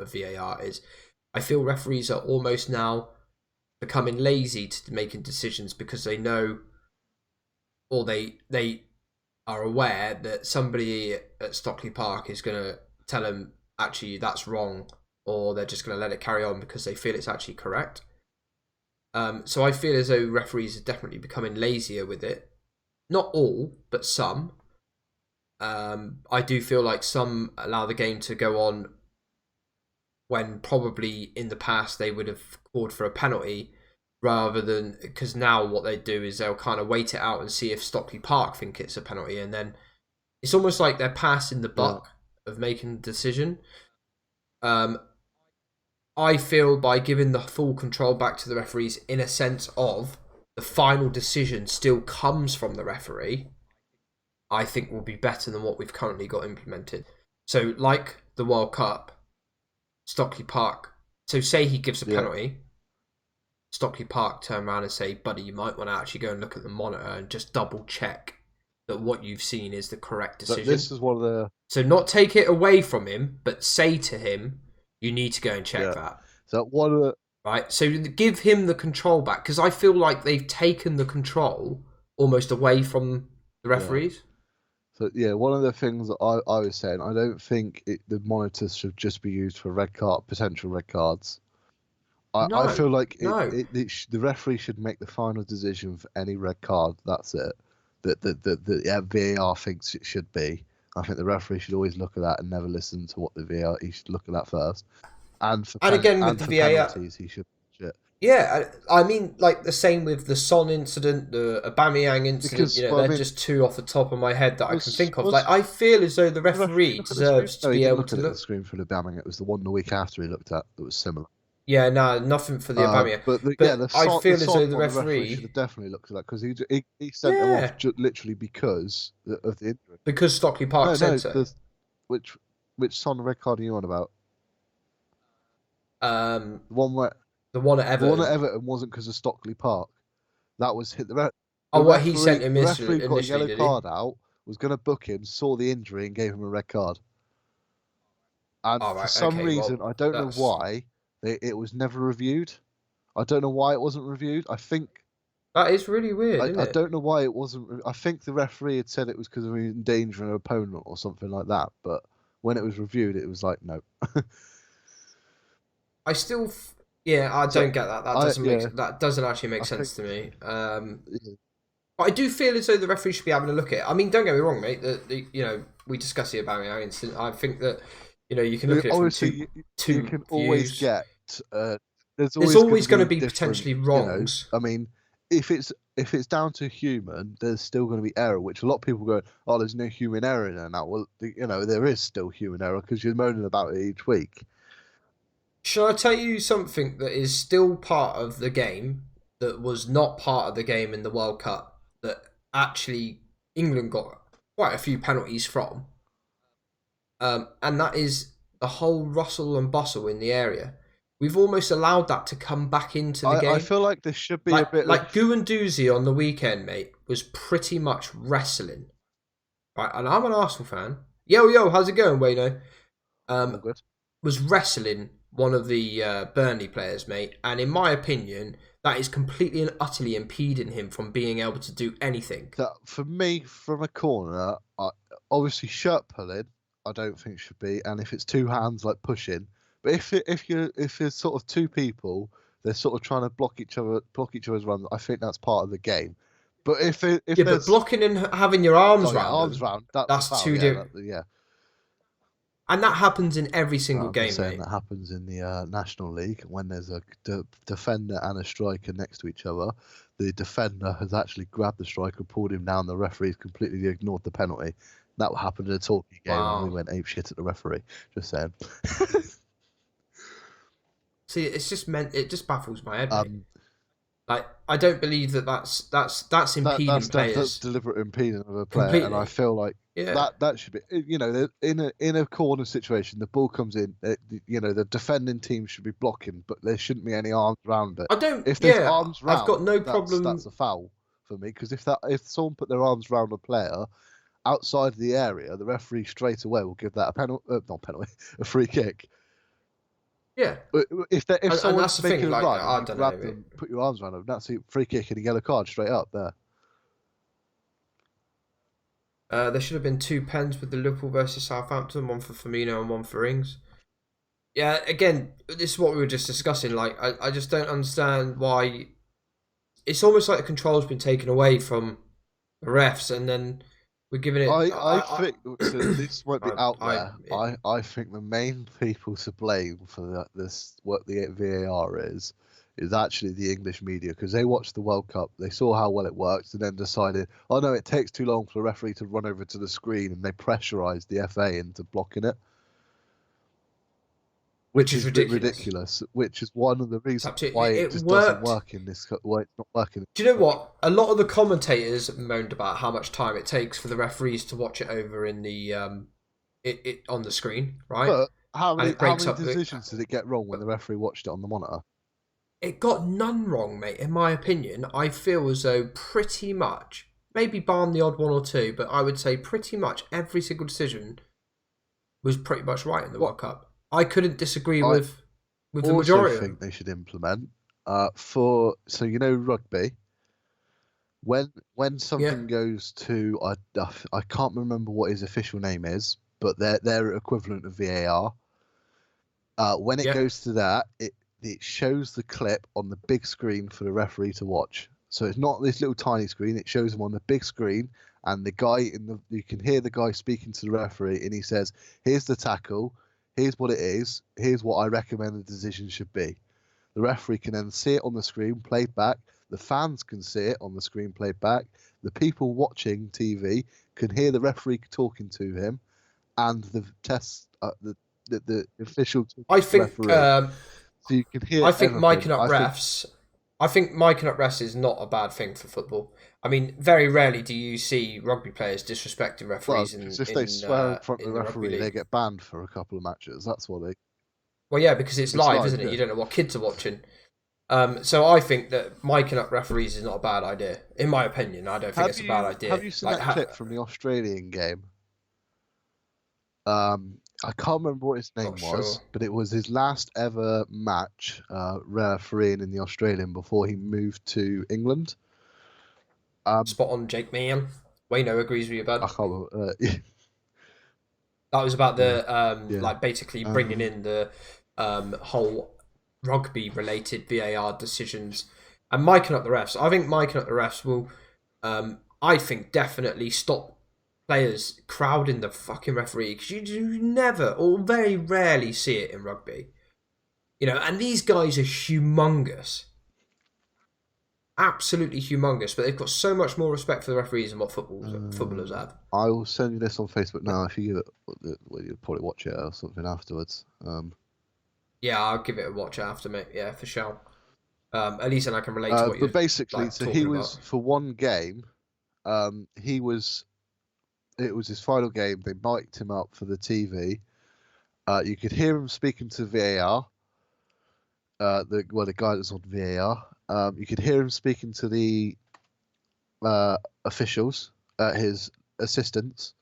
VAR is, I feel referees are almost now becoming lazy to making decisions because they know, or they are aware that somebody at Stockley Park is going to tell them, actually, that's wrong, or they're just going to let it carry on because they feel it's actually correct. So I feel as though referees are definitely becoming lazier with it. Not all, but some. I do feel like some allow the game to go on when probably in the past they would have called for a penalty rather than, because now what they do is they'll kind of wait it out and see if Stockley Park think it's a penalty, and then it's almost like they're passing the buck of making the decision. I feel by giving the full control back to the referees in a sense of the final decision still comes from the referee, I think will be better than what we've currently got implemented. So like the World Cup, Stockley Park, so say he gives a penalty, Stockley Park turn around and say, buddy, you might want to actually go and look at the monitor and just double check that what you've seen is the correct decision. But this is one of the... So not take it away from him, but say to him, you need to go and check that. So one of the... Right, so give him the control back, because I feel like they've taken the control almost away from the referees. So yeah, one of the things that I was saying, I don't think the monitors should just be used for potential red cards. I No, feel like no. the referee should make the final decision for any red card. That's it. That VAR thinks it should be. I think the referee should always look at that and never listen to what the VAR. He should look at that first. And And again with the for VAR, penalties, he should. yeah, I mean, like the same with the Son incident, the Aubameyang incident. Because They're just two off the top of my head that I can think of. was Like, I feel as though the the referee referee look at the screen? deserves No, to he be didn't able look to at the look. screen for the Aubameyang. It was the one the week after he looked at that was similar. Yeah, no, nothing for the Aubameyang. But I feel as though the the referee should referee, have definitely looked at that because he sent him off literally because of the injury. because Stockley Park said so. Which Son red card are you on about? The The one at Everton. one at Everton wasn't because of Stockley Park. That was hit the. He sent him the referee got a initially, yellow card out, was going to book him, saw the injury, and gave him a red card. And for some reason, I don't know why, it was never reviewed. I don't know why it wasn't reviewed. I think that is really weird. I don't know why it wasn't. I think the referee had said it was because of endangering an opponent or something like that. But when it was reviewed, it was like no. I still, I don't get that. That doesn't actually make sense to me. But I do feel as though the referee should be having a look at it. I mean, don't get me wrong, mate. We discussed the Aubameyang incident. I think that you can look at it from two you can always get. There's always going to be potentially wrongs. I mean, if it's down to human, there's still going to be error. Which a lot of people go, "Oh, there's no human error in there now." Well, there is still human error because you're moaning about it each week. Shall I tell you something that is still part of the game that was not part of the game in the World Cup that actually England got quite a few penalties from? And that is the whole rustle and bustle in the area. We've almost allowed that to come back into the game. I feel like there should be a bit like Guendouzi on the weekend, mate, was pretty much wrestling. Right, and I'm an Arsenal fan. Yo, how's it going, Wayno? Good. Was wrestling one of the Burnley players, mate, and in my opinion, that is completely and utterly impeding him from being able to do anything. For me, from a corner, obviously shirt pulling, I don't think should be, and if it's two hands like pushing, but if you're sort of two people, they're sort of trying to block each other's runs, I think that's part of the game. But but blocking and having your arms round, that's two different. Yeah. And that happens in every single game, mate. That happens in the National League when there's a defender and a striker next to each other. The defender has actually grabbed the striker, pulled him down. The referee's completely ignored the penalty. That happened in a talkie game when we went ape shit at the referee. Just saying. See, it just baffles my head, mate. Like, I don't believe that's impeding players. That's deliberate impeding of a player, completely. And I feel like that should be. In a corner situation, the ball comes in. The defending team should be blocking, but there shouldn't be any arms around it. I don't. If there's arms round, I've got no problem. That's a foul for me because if someone put their arms around a player outside the area, the referee straight away will give that a free kick. Yeah. If someone's making a run, I don't know, them, put your arms around them, that's a free kick and a yellow card straight up there. There should have been 2 pens with the Liverpool versus Southampton, one for Firmino and one for Ings. Yeah, again, this is what we were just discussing. Like, I just don't understand why. It's almost like the control's been taken away from the refs, and then we're giving it. I think so this won't be out there. I think the main people to blame for what the VAR is actually the English media, because they watched the World Cup, they saw how well it worked, and then decided, oh no, it takes too long for the referee to run over to the screen, and they pressurised the FA into blocking it. Which is ridiculous. Which is one of the reasons why it just doesn't work in this. Why it's not working. Do you know what? A lot of the commentators moaned about how much time it takes for the referees to watch it over in the it on the screen, right? But how many decisions did it get wrong when the referee watched it on the monitor? It got none wrong, mate. In my opinion, I feel as though pretty much, maybe barring the odd one or two, but I would say pretty much every single decision was pretty much right in the World Cup. I couldn't disagree with the majority. I think they should implement rugby. when something goes to I can't remember what his official name is, but their equivalent of VAR. When it goes to that, it shows the clip on the big screen for the referee to watch. So it's not this little tiny screen. It shows them on the big screen, and the guy you can hear the guy speaking to the referee, and he says, "Here's the tackle. Here's what it is. Here's what I recommend the decision should be." The referee can then see it on the screen, played back. The fans can see it on the screen, played back. The people watching TV can hear the referee talking to him, and the the official referee. So you can hear. I think miking up refs. I think miking up refs is not a bad thing for football. I mean, very rarely do you see rugby players disrespecting referees. Well, if they swear in front of the referee, they get banned for a couple of matches. That's what they. Well, yeah, because it's live, isn't it? Yeah. You don't know what kids are watching. So I think that miking up referees is not a bad idea. In my opinion, I don't think it's a bad idea. Have you seen that clip from the Australian game? I can't remember what his name was, but it was his last ever match refereeing in the Australian before he moved to England. Spot on, Jake, man. Wayno agrees with you, bud. I can't remember. That was about the like basically bringing in the whole rugby-related VAR decisions and miking up the refs. I think miking up the refs will, I think, definitely stop players crowding the fucking referee, because you never or very rarely see it in rugby. You know, and these guys are humongous. Absolutely humongous, but they've got so much more respect for the referees than what footballers have. I will send you this on Facebook now. If you give it, well, you'll probably watch it or something afterwards. Yeah, I'll give it a watch after, mate. Yeah, for sure. At least then I can relate to what you're But basically, like, so he was about. For one game. It was his final game. They mic'd him up for the TV. You could hear him speaking to VAR. The guy that's on VAR. You could hear him speaking to the officials, his assistants.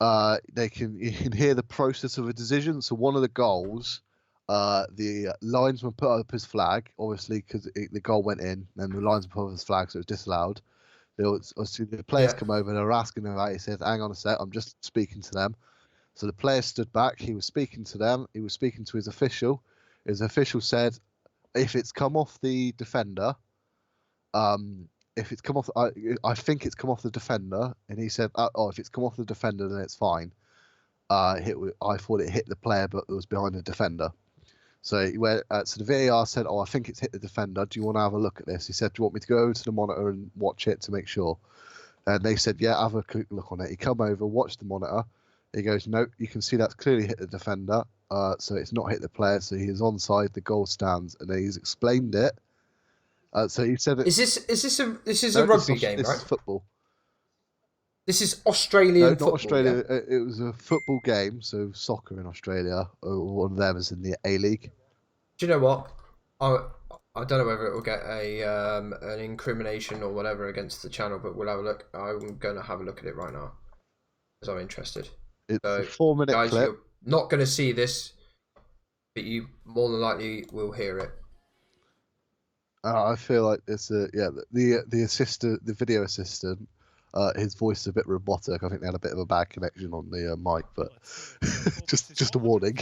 You can hear the process of a decision. So one of the goals, the linesman put up his flag, obviously because the goal went in, and the linesman put up his flag, so it was disallowed. The players come over and they're asking him about it. He says, "Hang on a sec, I'm just speaking to them." So the players stood back. He was speaking to them. He was speaking to his official. His official said, "If it's come off the defender, if it's come off, I think it's come off the defender." And he said, "Oh, if it's come off the defender, then it's fine." I thought it hit the player, but it was behind the defender. So so the VAR said, "Oh, I think it's hit the defender. Do you want to have a look at this?" He said, "Do you want me to go over to the monitor and watch it to make sure?" And they said, "Yeah, have a quick look on it." He come over, watched the monitor. He goes, "No, you can see that's clearly hit the defender. So it's not hit the player. So he is onside. The goal stands." And then he's explained it. So he said, "Is this a rugby game, right? This is football. This is Australian football." No, not Australia. Yeah? It was a football game, so soccer in Australia. One of them is in the A-League. Do you know what? I don't know whether it will get an incrimination or whatever against the channel, but we'll have a look. I'm going to have a look at it right now because I'm interested. It's a 4-minute clip. You're not going to see this, but you more than likely will hear it. I feel like it's the assistant, the video assistant. His voice is a bit robotic. I think they had a bit of a bad connection on the mic, but just a warning.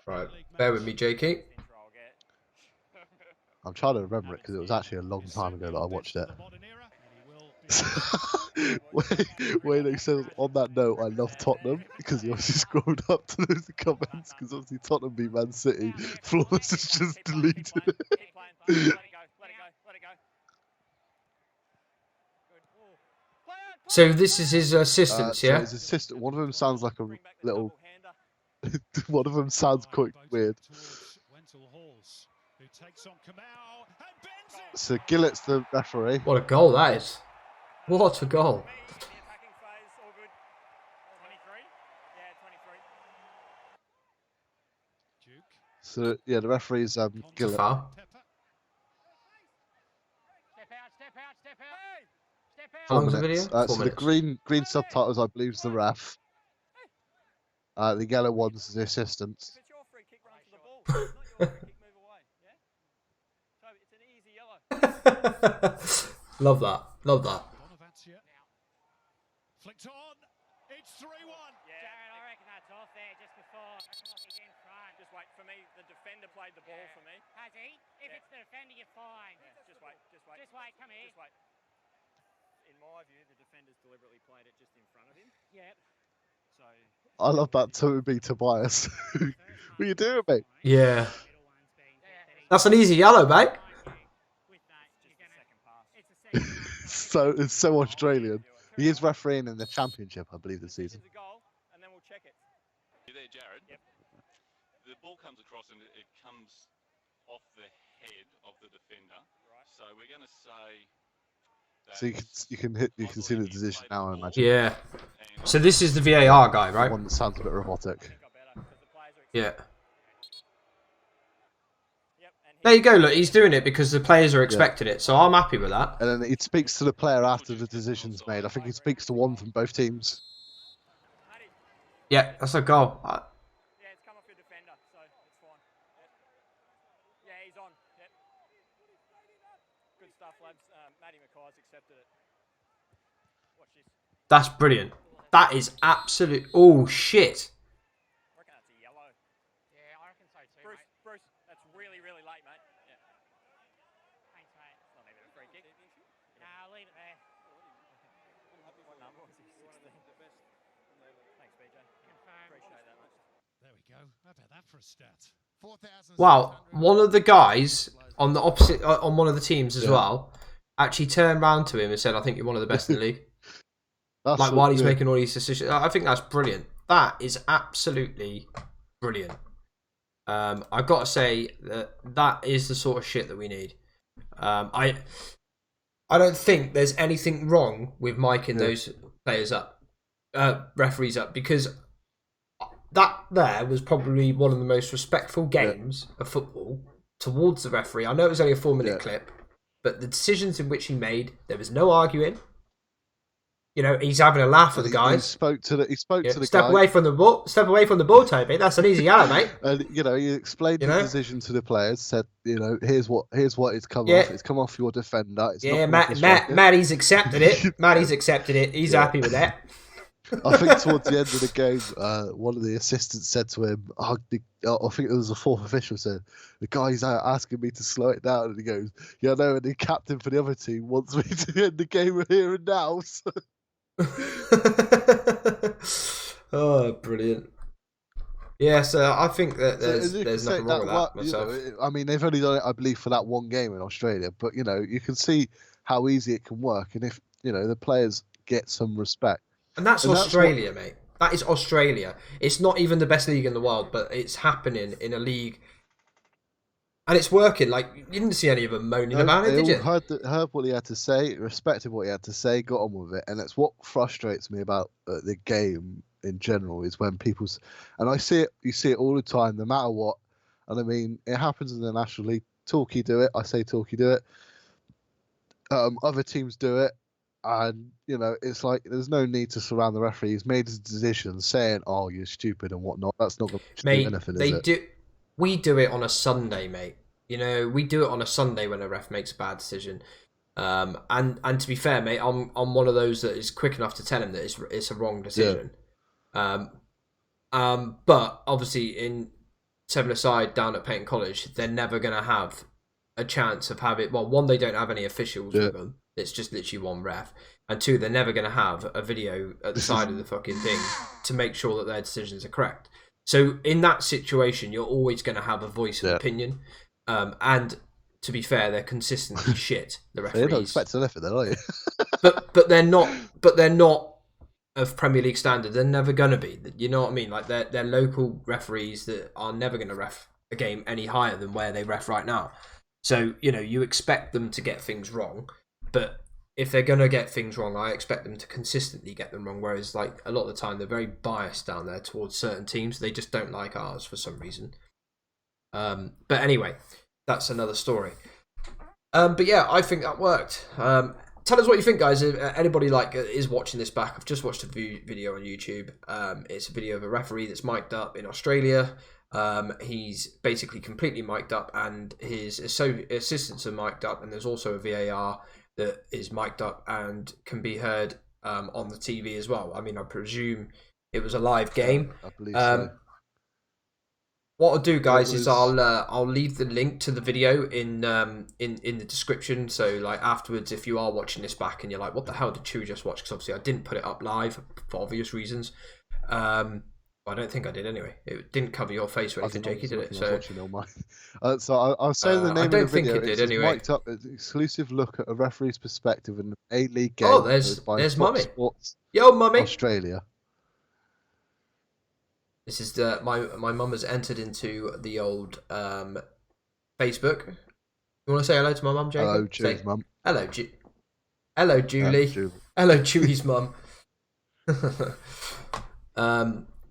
Right, bear with me, Jakey. I'm trying to remember it because it was actually a long time ago that I watched it. When they said on that note, I love Tottenham, because he obviously scrolled up to the comments, because obviously Tottenham beat Man City. Flawless has just deleted it. So this is his assistants, yeah? So his assistant. One of them sounds like a little. One of them sounds quite weird. So Gillett's the referee. What a goal that is! What a goal! So yeah, the referee's Gillett. Foul. How long's the video? 4 so minutes. the green subtitles, I believe, is the ref. The yellow one's the assistant. Love that. Love that. Flicked on. It's 3-1. Jared, I reckon that's off there just before. That's what he's in front. Just wait for me. The defender played the ball for me. Has he? If it's the defender, you're fine. Just wait. Just wait. Just wait, come here. Just wait. In my view, the defender's deliberately played it just in front of him. Yep. So I love that Toby Tobias. What are you doing, mate? Yeah. Middle one's been steady. That's an easy yellow, mate. With that, just you're the gonna. second pass. It's a second half. It's so Australian. He is refereeing in the championship, I believe, this season. Decision's a goal, and then we'll check it. You there, Jared? Yep. The ball comes across and it comes off the head of the defender. Right. So we're going to say. So you can see the decision now, I imagine. Yeah. So this is the VAR guy, The right? one that sounds a bit robotic. I think I better because the players are. Yeah. Yep. And There you go. Look, he's doing it because the players are expecting it. So I'm happy with that. And then he speaks to the player after the decision's made. I think he speaks to one from both teams. Matty, Yeah, that's a goal. yeah, it's come off your defender, so it's fine. Yep. Yeah, he's on. Yep. Good stuff, lads. Matty Mackay's accepted it. Watch this. That's brilliant. That is absolute. Oh shit. I reckon that's a yellow. Yeah, I reckon so too, Bruce, mate. Bruce, that's really, really late, mate. Yeah. Thanks, mate. It's not even a free kick. Nah, leave it there. What number was he? 16. Thanks, BJ. Confirm. Appreciate that, mate. There we go. How about that for a stat? Wow, one of the guys on the opposite on one of the teams as Yeah. well actually turned round to him and said, "I think you're one of the best in the league." That's Like while he's yeah. making all these decisions, I think that's brilliant. That is absolutely brilliant. I've got to say that is the sort of shit that we need. I don't think there's anything wrong with miking those players up, referees up, because that there was probably one of the most respectful games of football towards the referee. I know it was only a 4-minute clip, but the decisions in which he made, there was no arguing. You know, he's having a laugh at the He guys. spoke to the Step guy. away from the ball. Step away from the ball, Toby. That's an easy yellow, mate. And he explained You the know? decision to the players. Said, here's what it's come Yeah. off. It's come off your defender. It's Yeah, not come off the striker. Matty's accepted it. Matty's accepted it. He's happy with that. I think towards the end of the game, one of the assistants said to him, I think it was the fourth official said, the guy's out asking me to slow it down. And he goes, yeah, I know, and the captain for the other team wants me to end the game here and now. So. Oh, brilliant. Yeah, so I think that there's nothing wrong with that myself. I mean, they've only done it, I believe, for that one game in Australia. But, you can see how easy it can work. And if, the players get some respect. And that's Australia, mate. That is Australia. It's not even the best league in the world, but it's happening in a league. And it's working. Like, you didn't see any of them moaning about it, did you? Heard what he had to say, respected what he had to say, got on with it. And it's what frustrates me about the game in general is when people's... And you see it all the time, no matter what. And I mean, it happens in the National League. Torquay do it. I say Torquay do it. Other teams do it. And, it's like there's no need to surround the referee. He's made his decision saying, oh, you're stupid and whatnot. That's not going to do anything, is it? We do it on a Sunday, mate. We do it on a Sunday when a ref makes a bad decision. And to be fair, mate, I'm one of those that is quick enough to tell him that it's a wrong decision. Yeah. But obviously in 7-a-side down at Payton College, they're never going to have a chance of having... Well, one, they don't have any officials with them. It's just literally one ref. And two, they're never going to have a video at the side of the fucking thing to make sure that their decisions are correct. So in that situation, you're always going to have a voice of opinion. And to be fair, they're consistently shit. The referees. You don't expect anything, then, are you? but they're not. But they're not of Premier League standard. They're never going to be. You know what I mean? Like they're local referees that are never going to ref a game any higher than where they ref right now. So you expect them to get things wrong, but if they're going to get things wrong, I expect them to consistently get them wrong. Whereas, like, a lot of the time, they're very biased down there towards certain teams. They just don't like ours for some reason. But anyway, that's another story. But yeah, I think that worked. Tell us what you think, guys. If anybody is watching this back, I've just watched a video on YouTube. It's a video of a referee that's mic'd up in Australia. He's basically completely mic'd up, and his assistants are mic'd up, and there's also a VAR. that is mic'd up and can be heard on the TV as well. I mean, I presume it was a live game. I believe so. What I'll do, guys, is I'll leave the link to the video in the description. So like afterwards, if you are watching this back and you're like, what the hell did Chewy just watch? Because obviously I didn't put it up live for obvious reasons. I don't think I did anyway. It didn't cover your face or anything, Jakey, did it? So, I'll say the name of the video. I don't think it did anyway. Mic'd up, an exclusive look at a referee's perspective in an A-League game. Oh, there's Mummy. Yo, Mummy. Australia. This is my mum has entered into the old Facebook. You want to say hello to my mum, Jakey? Hello, Julie's mum. Hello, hello, Julie. Hello, Julie's mum.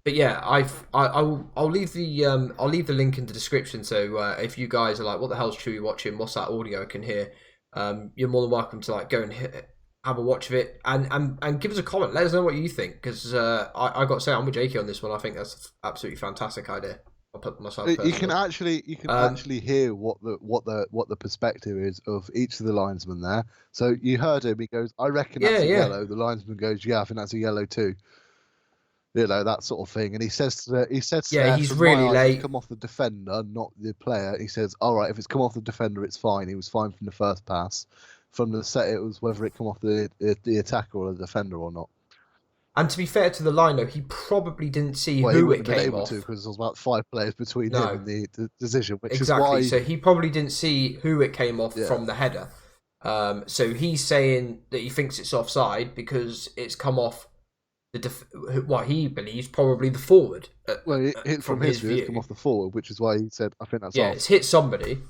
But yeah, I'll leave the link in the description. So if you guys are like, what the hell's Chewy watching? What's that audio I can hear? You're more than welcome to like go and have a watch of it and give us a comment. Let us know what you think, because I got to say I'm with Jakey on this one. I think that's an absolutely fantastic idea. I'll put myself. You can actually hear what the perspective is of each of the linesmen there. So you heard him. He goes, "I reckon that's a yellow." The linesman goes, "Yeah, I think that's a yellow too." You know, that sort of thing. And he says, he's really late. Come off the defender, not the player. He says, all right, if it's come off the defender, it's fine. He was fine from the first pass. From the set, it was whether it come off the attacker or the defender or not. And to be fair to the line, though, he probably didn't see who it came off. Because there was about 5 players between him and the decision, which exactly. is why. So he probably didn't see who it came off from the header. So he's saying that he thinks it's offside because it's come off what he believes probably the forward. From his view, it's come off the forward, which is why he said, "I think that's off." Yeah, it's hit somebody.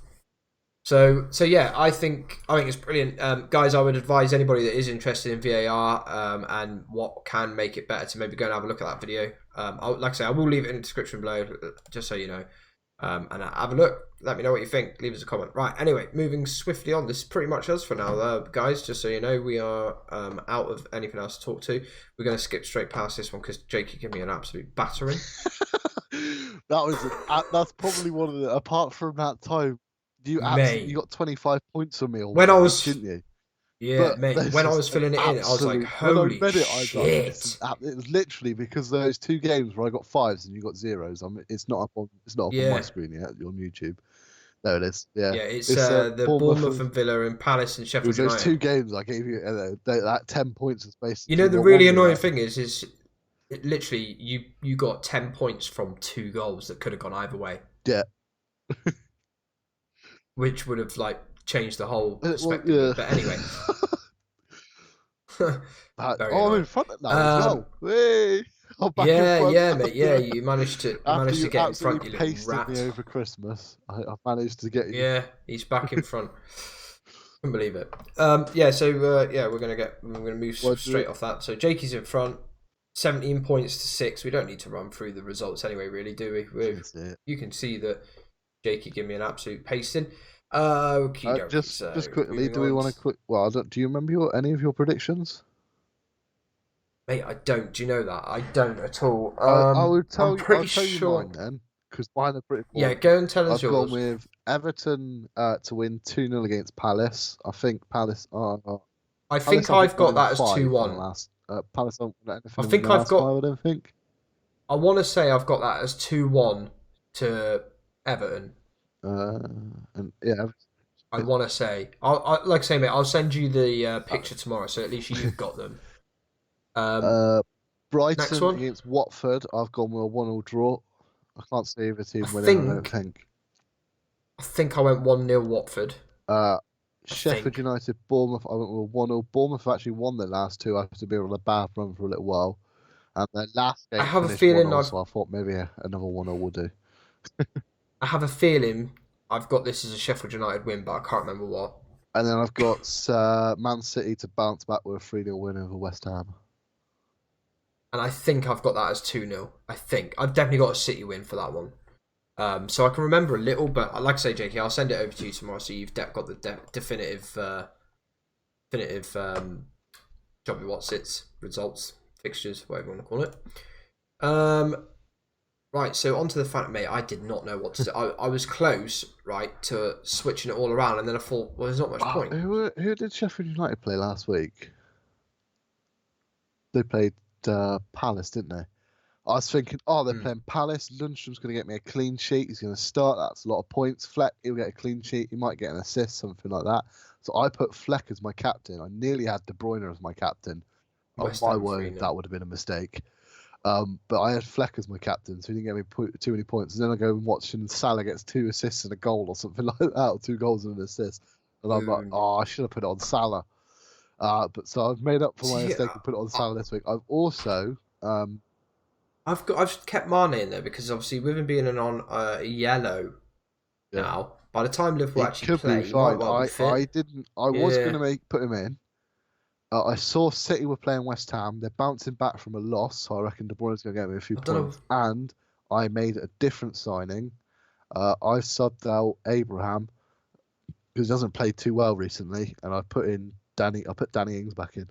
So yeah, I think it's brilliant, guys. I would advise anybody that is interested in VAR and what can make it better to maybe go and have a look at that video. Like I say, I will leave it in the description below, just so you know. And have a look. Let me know what you think. Leave us a comment. Right. Anyway, moving swiftly on. This is pretty much us for now, guys. Just so you know, we are out of anything else to talk to. We're going to skip straight past this one because Jakey gave me an absolute battering. That's probably one of the. Apart from that time, you got 25 points on me. When I was, didn't you? Yeah, mate. When I was filling it in, I was like, "Holy shit!" It was literally because those 2 games where I got 5s and you got 0s. It's not up on my screen yet. On YouTube. There it is. Yeah, it's the Bournemouth and Villa and Palace and Sheffield United. Those 2 games I gave you. That 10 points is basically. You know, the really annoying thing is literally you got 10 points from 2 goals that could have gone either way. Yeah. Which would have changed the whole perspective. But anyway. I'm in front of that as well. Hey, mate. Yeah, you managed to get in front. You little rat. Me over Christmas, I've managed to get you. Yeah, he's back in front. Couldn't believe it. We're gonna move straight off that. So Jakey's in front, 17 points to 6. We don't need to run through the results anyway, really, do we? You can see that Jakey gave me an absolute pasting. Just quickly, do we want to quick? Well, do you remember any of your predictions? Mate, I don't. Do you know that? I don't at all. I would tell I'm pretty sure. You mine then, because mine are pretty. Yeah, go and tell us yours. I've gone with Everton to win 2-0 against Palace. I think Palace are. I think I've got that as 2-1. Palace don't win anything. I think I've got. I don't think. I want to say I've got that as 2-1 to Everton. I want to say, like I say, mate, I'll send you the picture tomorrow, so at least you've got them. Brighton against Watford, I've gone with a 1-1 draw. I can't see either team winning. I don't think. I think I went 1-0 Watford. Sheffield United, Bournemouth, I went with 1-0. Bournemouth have actually won their last 2 after being on a bad run for a little while, and their last game. I have a feeling. So I thought maybe another 1-0 will do. I have a feeling I've got this as a Sheffield United win, but I can't remember what. And then I've got Man City to bounce back with a 3-0 win over West Ham. And I think I've got that as 2-0. I think. I've definitely got a City win for that one. So I can remember a little, but like I say, Jakey, I'll send it over to you tomorrow so you've got the definitive Jobby What's-Its results, fixtures, whatever you want to call it. Right, so onto the fact, mate, I did not know what to do. I was close, right, to switching it all around, and then I thought, well, there's not much point. Who did Sheffield United play last week? They played Palace, didn't they? I was thinking, they're playing Palace. Lundstrom's going to get me a clean sheet. He's going to start. That's a lot of points. Fleck, he'll get a clean sheet. He might get an assist, something like that. So I put Fleck as my captain. I nearly had De Bruyne as my captain. West Oh, my Ham word, 3-0. that would have been a mistake. But I had Fleck as my captain, so he didn't get me too many points. And then I go and watch, and Salah gets 2 assists and a goal or something like that, or 2 goals and an assist. And I'm like, I should have put it on Salah. But so I've made up for my mistake and put it on Salah this week. I've also I've kept Mane in there because obviously with him being on yellow now, by the time Liverpool actually play, he might well be fit. I was going to put him in. I saw City were playing West Ham. They're bouncing back from a loss, so I reckon De Bruyne's going to get me a few points. And I made a different signing. I subbed out Abraham because he hasn't played too well recently, and I put Danny Ings back in.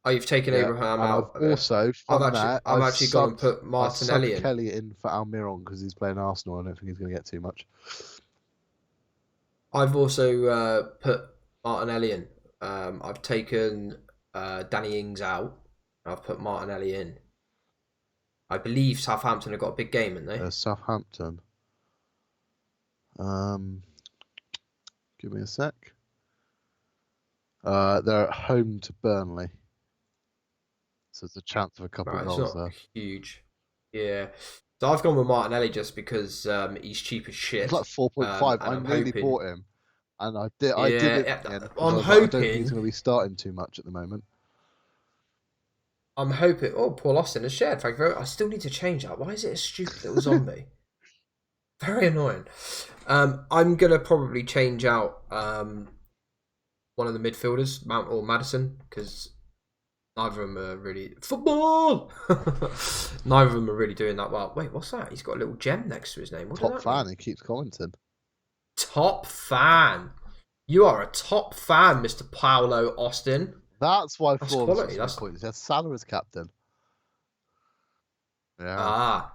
Oh, you've taken Abraham out. I've also, I've actually gone and put Martinelli in. Kelly in for Almiron because he's playing Arsenal. I don't think he's going to get too much. I've also put Martinelli in. I've taken Danny Ings out. I've put Martinelli in. I believe Southampton have got a big game, haven't they? Southampton. Give me a sec. They're at home to Burnley. So there's a chance of a couple of goals there. Huge. Yeah. So I've gone with Martinelli just because he's cheap as shit. It's like 4.5. I nearly bought him. And I did it. I'm hoping. I don't think he's going to be starting too much at the moment. I'm hoping. Oh, Paul Austin has shared. Thank you very much. I still need to change that. Why is it a stupid little zombie? Very annoying. I'm going to probably change out one of the midfielders, Mount or Maddison, because neither of them are really... Football! Neither of them are really doing that well. Wait, what's that? He's got a little gem next to his name. What Top fan, he keeps commenting. Top fan. You are a top fan, Mr. Paolo Austin. That's why that's quality. That's point. He has Salah as captain. Yeah.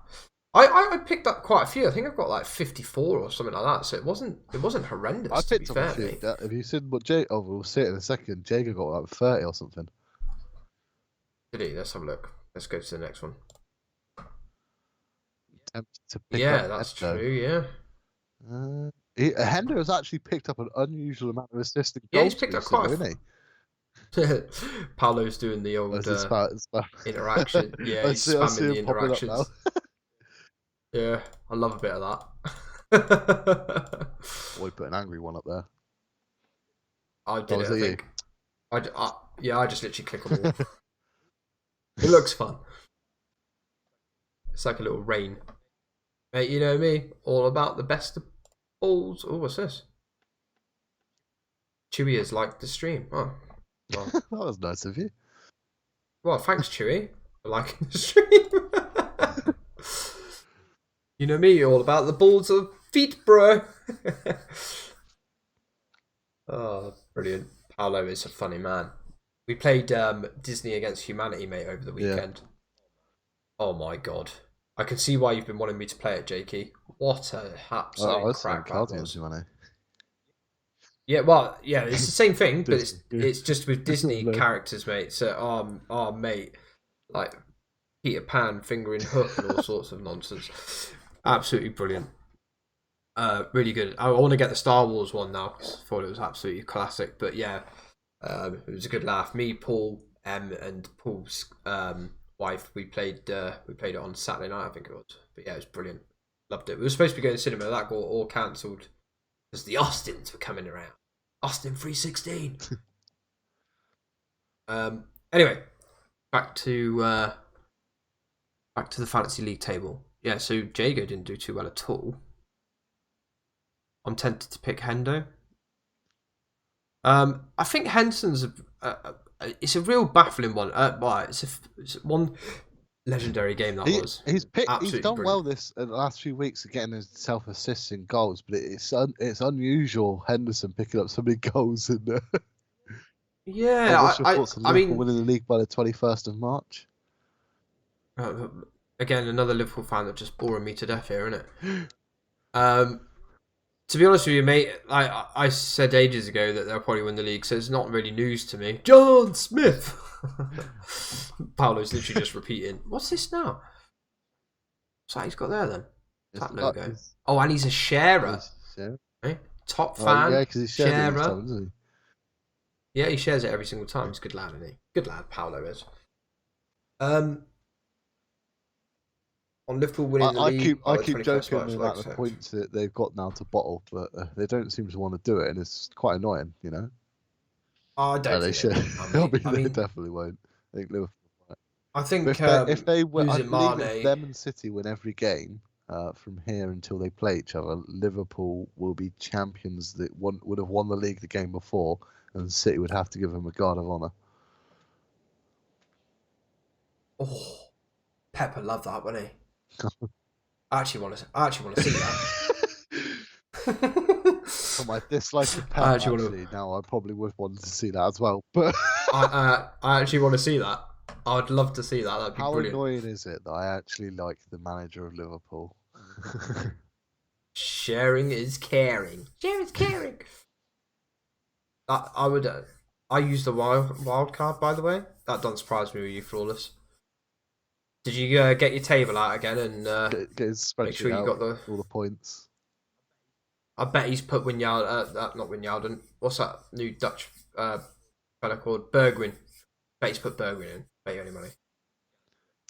I picked up quite a few. I think I've got like 54 or something like that. So it wasn't horrendous. I picked to be up fair, a few. Have you seen what Jake? Oh, we'll see it in a second. Jacob got like 30 or something. Did he? Let's have a look. Let's go to the next one. Yeah, that's true. Yeah. Hendo has actually picked up an unusual amount of assists. Yeah, he's picked up quite a few. Paolo's doing the old interaction. Yeah, he's spamming the interactions. Yeah, I love a bit of that. We put an angry one up there. I did it, I think. I just literally click on all. It looks fun. It's like a little rain. Mate, you know me, all about the best of balls. Oh, what's this? Chewy has liked the stream. Oh, well. That was nice of you. Well, thanks, Chewy, for liking the stream. You know me, all about the balls of feet, bro. Oh, brilliant. Paolo is a funny man. We played Disney Against Humanity, mate, over the weekend. Yeah. Oh my god. I can see why you've been wanting me to play it, Jakey. What a absolute crack that was. Yeah, well, yeah, it's the same thing, but it's just with Disney characters, mate. So, mate, like Peter Pan fingering Hook and all sorts of nonsense. Absolutely brilliant. Really good. I want to get the Star Wars one now because I thought it was absolutely classic. But yeah, it was a good laugh. Me, Paul, and Paul's wife. We played it on Saturday night, I think it was. But yeah, it was brilliant. Loved it. We were supposed to be going to cinema. That got all cancelled because the Austins were coming around. Austin 316. Anyway, back to the fantasy league table. Yeah, so Jago didn't do too well at all. I'm tempted to pick Hendo. I think Henson's it's a real baffling one. It's one legendary game that was. He's done brilliant. well this the last few weeks of getting himself assists in goals, but it's unusual Henderson picking up so many goals in there. Yeah, I mean, winning the league by the 21st of March. again, another Liverpool fan that's just boring me to death here, isn't it? To be honest with you, mate, I said ages ago that they'll probably win the league, so it's not really news to me. John Smith! Paolo's literally just repeating. What's this now? What's that he's got there then? That logo. Oh, and he's a sharer. Right? Top fan. Yeah, because he shares it sharer. every time, doesn't he? Yeah, he shares it every single time. He's a good lad, isn't he? Good lad, Paolo is. On Liverpool winning the league. I keep joking about the points that they've got now to bottle, but they don't seem to want to do it, and it's quite annoying, you know. I don't think they should. They definitely won't. I think Liverpool. I think if they win, I believe Mane, if them and City win every game from here until they play each other, Liverpool will be champions that would have won the league the game before, and City would have to give them a guard of honour. Oh, Pepper loved that, wouldn't he? I actually want to see that. For my dislike of Pep, now I probably would want to see that as well. But I actually want to see that. I'd love to see that. That'd be brilliant. How annoying is it that I actually like the manager of Liverpool? Sharing is caring. Sharing is caring. I used the wild card, by the way. That doesn't surprise me with you, Flawless. Did you get your table out again and get his make sure you got all the points? I bet he's put not Wijnaldum. What's that new Dutch fella called? Bergwijn. Bet he's put Bergwijn in. Bet you any money.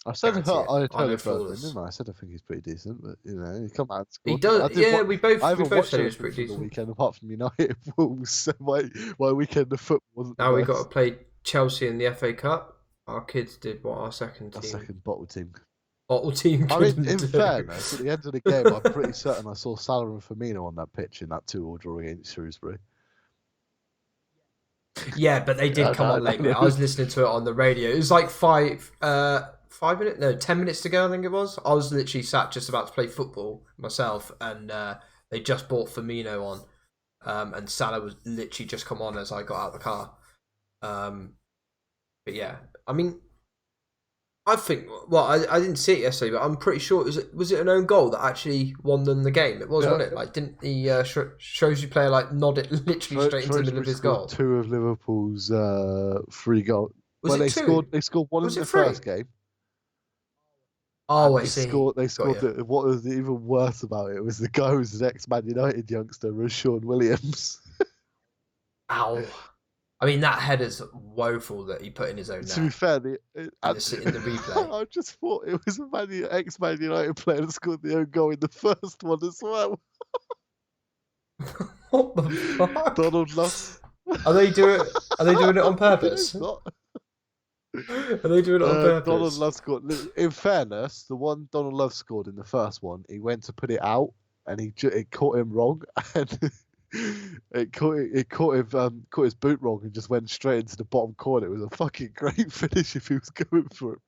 I said I told Bergwijn, didn't I? I said I think he's pretty decent, but you know, he come out and scored. He does. Yeah, we both said he was pretty decent. The weekend, apart from United, so my weekend of football wasn't. Now we got to play Chelsea in the FA Cup. Our kids did what our second team. Our second bottle team. Bottle team. I mean, in fairness, at the end of the game, I'm pretty certain I saw Salah and Firmino on that pitch in that 2-2 draw against Shrewsbury. Yeah, but they did come on late, mate. I was listening to it on the radio. It was like 10 minutes to go, I think it was. I was literally sat just about to play football myself, and they just brought Firmino on, and Salah was literally just come on as I got out of the car. But yeah, I mean, I think, well, I didn't see it yesterday, but I'm pretty sure was it an own goal that actually won them the game? It was, wasn't it? Like, didn't the Shrewsbury player like nod it literally straight into the middle of his goal? 2 of Liverpool's 3 goals. They scored one in the first game. Oh, I see. They scored. What was even worse about it was the guy who was an ex-Man United youngster, Rashawn Williams. Ow. I mean, that header's woeful that he put in his own net. To be fair, in the replay. I just thought it was a ex-Man United player that scored the own goal in the first one as well. What the fuck? Donald Love. Are they doing it on purpose? Not. Are they doing it on purpose? Donald Love scored. In fairness, the one Donald Love scored in the first one, he went to put it out, and it caught him wrong, and it caught his boot wrong, and just went straight into the bottom corner. It was a fucking great finish if he was going for it.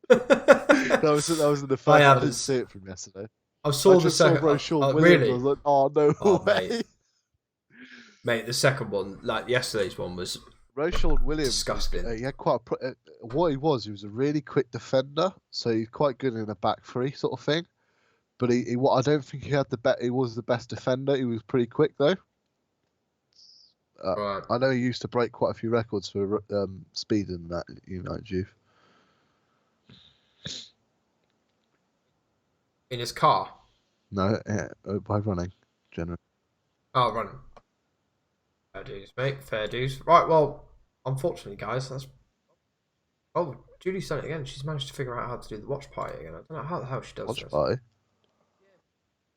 that was in the first. I didn't see it from yesterday. I saw the second. Really? I was like, oh no way. Mate, the second one, like yesterday's one, was Rashawn Williams. Disgusting. He had quite what he was a really quick defender, so he's quite good in a back three sort of thing. But I don't think he had he was the best defender. He was pretty quick though. Right. I know he used to break quite a few records for speed in that United youth. In his car? No, by running, generally. Oh, running. Fair dues, mate. Fair dues. Right, well, unfortunately, guys, that's... Oh, Julie's done it again. She's managed to figure out how to do the watch party again. I don't know how the hell she does this. Watch party?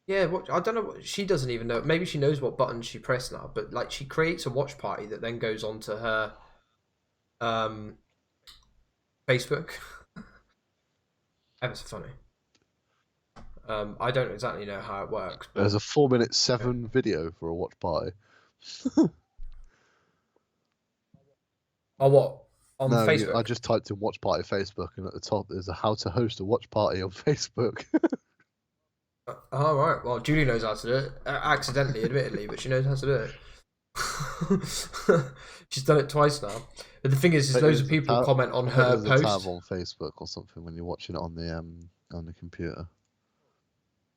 Yeah, I don't know. She doesn't even know. Maybe she knows what button she pressed now, but like she creates a watch party that then goes onto her Facebook. Ever so funny. I don't exactly know how it works. But... There's a 4:07 video for a watch party. Oh, what? On no, Facebook? I just typed in watch party Facebook, and at the top there's a how to host a watch party on Facebook. Oh, right. Well, Julie knows how to do it. Accidentally, admittedly, but she knows how to do it. She's done it twice now. But the thing is loads of people comment on her post. Tab on Facebook or something when you're watching it on the on the computer.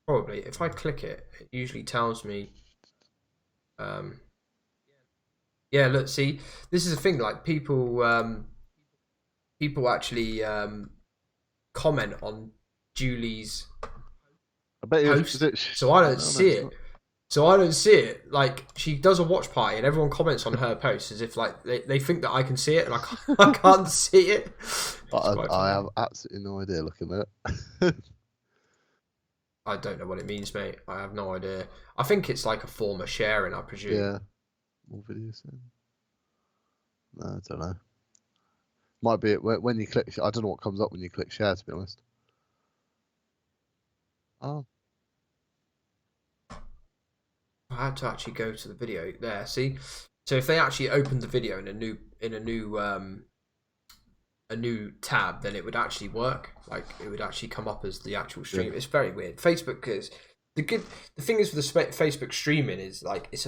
Probably. If I click it, it usually tells me. Yeah, look, see, this is the thing. Like people actually comment on Julie's I bet you post, so I don't see it. So I don't see it. Like she does a watch party, and everyone comments on her post as if like they think that I can see it, and I can't see it. I have absolutely no idea looking at it. I don't know what it means, mate. I have no idea. I think it's like a form of sharing, I presume. Yeah. More videos. No, I don't know. Might be when you click. I don't know what comes up when you click share. To be honest. Oh. I had to actually go to the video there. See, so if they actually opened the video in a new tab, then it would actually work. Like it would actually come up as the actual stream. Yeah. It's very weird. Facebook is the thing is with the Facebook streaming is like it's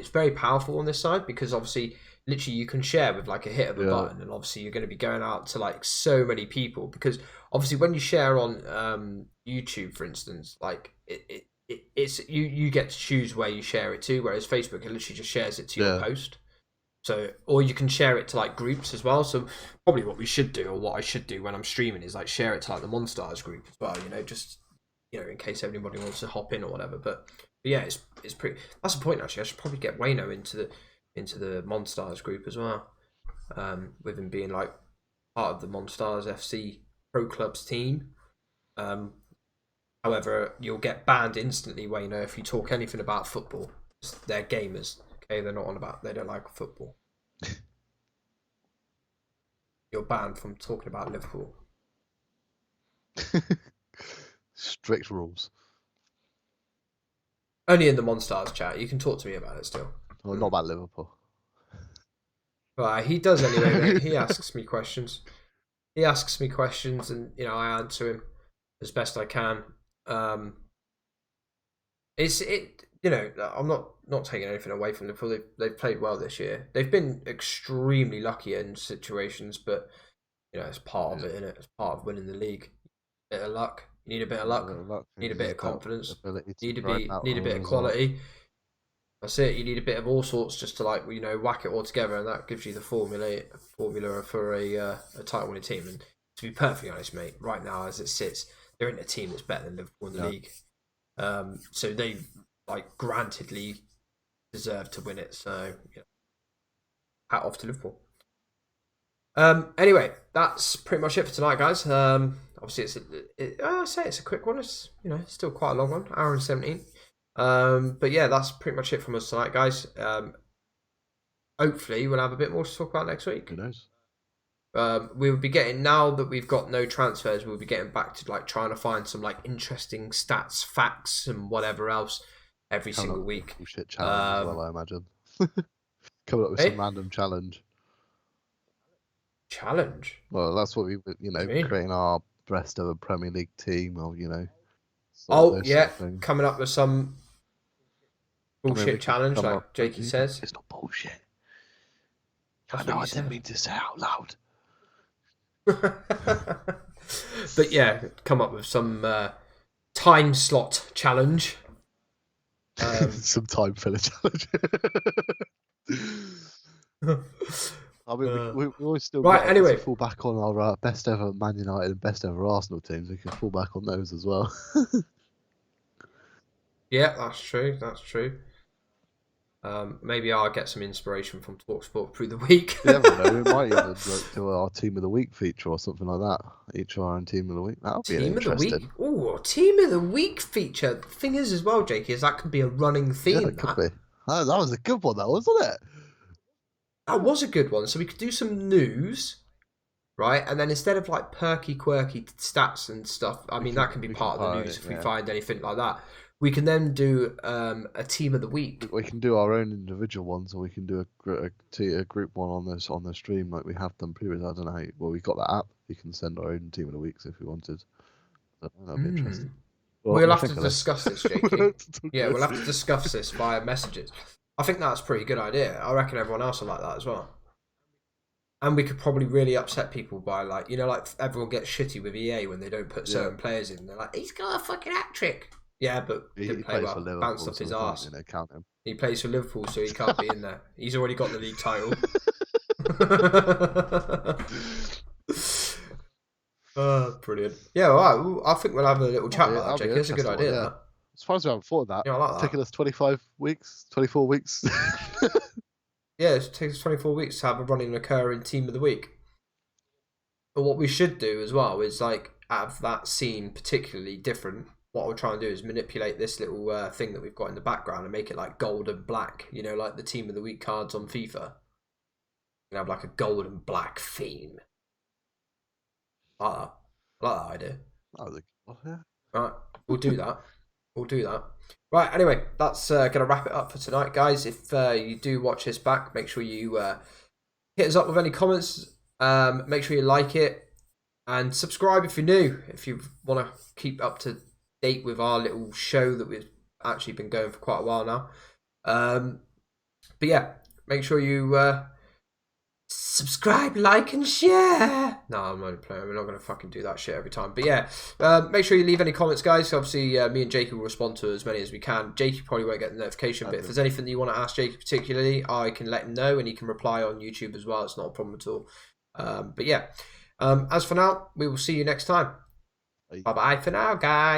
very powerful on this side because obviously literally you can share with like a hit of a button, and obviously you're going to be going out to like so many people because obviously when you share on YouTube, for instance, like it's you get to choose where you share it to, whereas Facebook it literally just shares it to your post. So, or you can share it to like groups as well. So probably what we should do, or what I should do when I'm streaming, is like share it to like the Monstars group as well. You know, just in case anybody wants to hop in or whatever. But yeah, it's pretty. That's the point actually. I should probably get Wayno into the Monstars group as well, with him being like part of the Monstars FC Pro Clubs team. However, you'll get banned instantly, Wayno, if you talk anything about football. They're gamers. Okay, they don't like football. You're banned from talking about Liverpool. Strict rules. Only in the Monstars chat. You can talk to me about it still. Well, not about Liverpool. Right, he does anyway, mate. He asks me questions. And I answer him as best I can. I'm not taking anything away from Liverpool. They've played well this year. They've been extremely lucky in situations, but it's part of it, isn't it? It's part of winning the league. Bit of luck. You need a bit of luck. Need a bit of confidence. Need a bit of quality. That's it. You need a bit of all sorts just to whack it all together, and that gives you the formula for a title winning team. And to be perfectly honest, mate, right now as it sits, they're in a team that's better than Liverpool in the league. So they grantedly deserve to win it. So hat off to Liverpool. Anyway, that's pretty much it for tonight, guys. Obviously, it's a quick one. It's still quite a long one, hour and 17. But yeah, that's pretty much it from us tonight, guys. Hopefully, we'll have a bit more to talk about next week. Who knows? We'll be getting, now that we've got no transfers, we'll be getting back to trying to find some interesting stats, facts, and whatever else every single week. Bullshit challenge as well, I imagine. Coming up with some random challenge. Challenge? Well, that's what we, creating our best ever Premier League team, or coming up with some bullshit challenge, like Jakey says. It's not bullshit. I know I didn't mean to say it out loud. But yeah, come up with some time slot challenge. Some time filler challenge. I mean, we always still anyway, fall back on our best ever Man United and best ever Arsenal teams. We can fall back on those as well. Yeah, that's true. Maybe I'll get some inspiration from TalkSport through the week. You never know. We might even do our Team of the Week feature or something like that. Each our own Team of the Week. That would be interesting. Team of the Week? Ooh, Team of the Week feature. The thing is as well, Jakey, is that could be a running theme. Yeah, it could be. That was a good one, that wasn't it? That was a good one. So we could do some news, right? And then instead of perky, quirky stats and stuff, that can be part of the news if we find anything like that. We can then do a Team of the Week. We can do our own individual ones, or we can do a group one on the stream like we have done previously. I don't know how. Well, we've got that app. We can send our own Team of the Weeks if we wanted. That'd be interesting. We'll have to discuss this, Jakey. Yeah, we'll have to discuss this via messages. I think that's a pretty good idea. I reckon everyone else will like that as well. And we could probably really upset people by like, you know, like everyone gets shitty with EA when they don't put certain players in. They're like, he's got a fucking hat trick. Yeah, but He didn't play plays well. for Liverpool, Bounced up so his we can't, arse. you know, count him. He plays for Liverpool, so he can't be in there. He's already got the league title. Brilliant. Yeah, all right. Well, I think we'll have a little chat about that, Jakey. That's a good idea. Yeah. That. As far as I haven't thought of that. Yeah, I like that. Taking us 25 weeks, 24 weeks. Yeah, it takes us 24 weeks to have a running recurring team of the week. But what we should do as well is like have that scene particularly different. What we'll try and do is manipulate this little thing that we've got in the background and make it like gold and black. You know, like the team of the week cards on FIFA. And have like a gold and black theme. I like that idea. Yeah. Right, we'll do that. We'll do that. Right, anyway, that's going to wrap it up for tonight, guys. If you do watch this back, make sure you hit us up with any comments. Make sure you like it. And subscribe if you're new. If you want to keep up to date with our little show that we've actually been going for quite a while now. But yeah, make sure you subscribe, like, and share. No, I'm only playing. We're not going to fucking do that shit every time. But yeah, make sure you leave any comments, guys. Obviously, me and Jakey will respond to as many as we can. Jakey probably won't get the notification, but if there's anything that you want to ask Jakey particularly, I can let him know, and he can reply on YouTube as well. It's not a problem at all. But yeah, as for now, we will see you next time. Bye-bye for now, guys.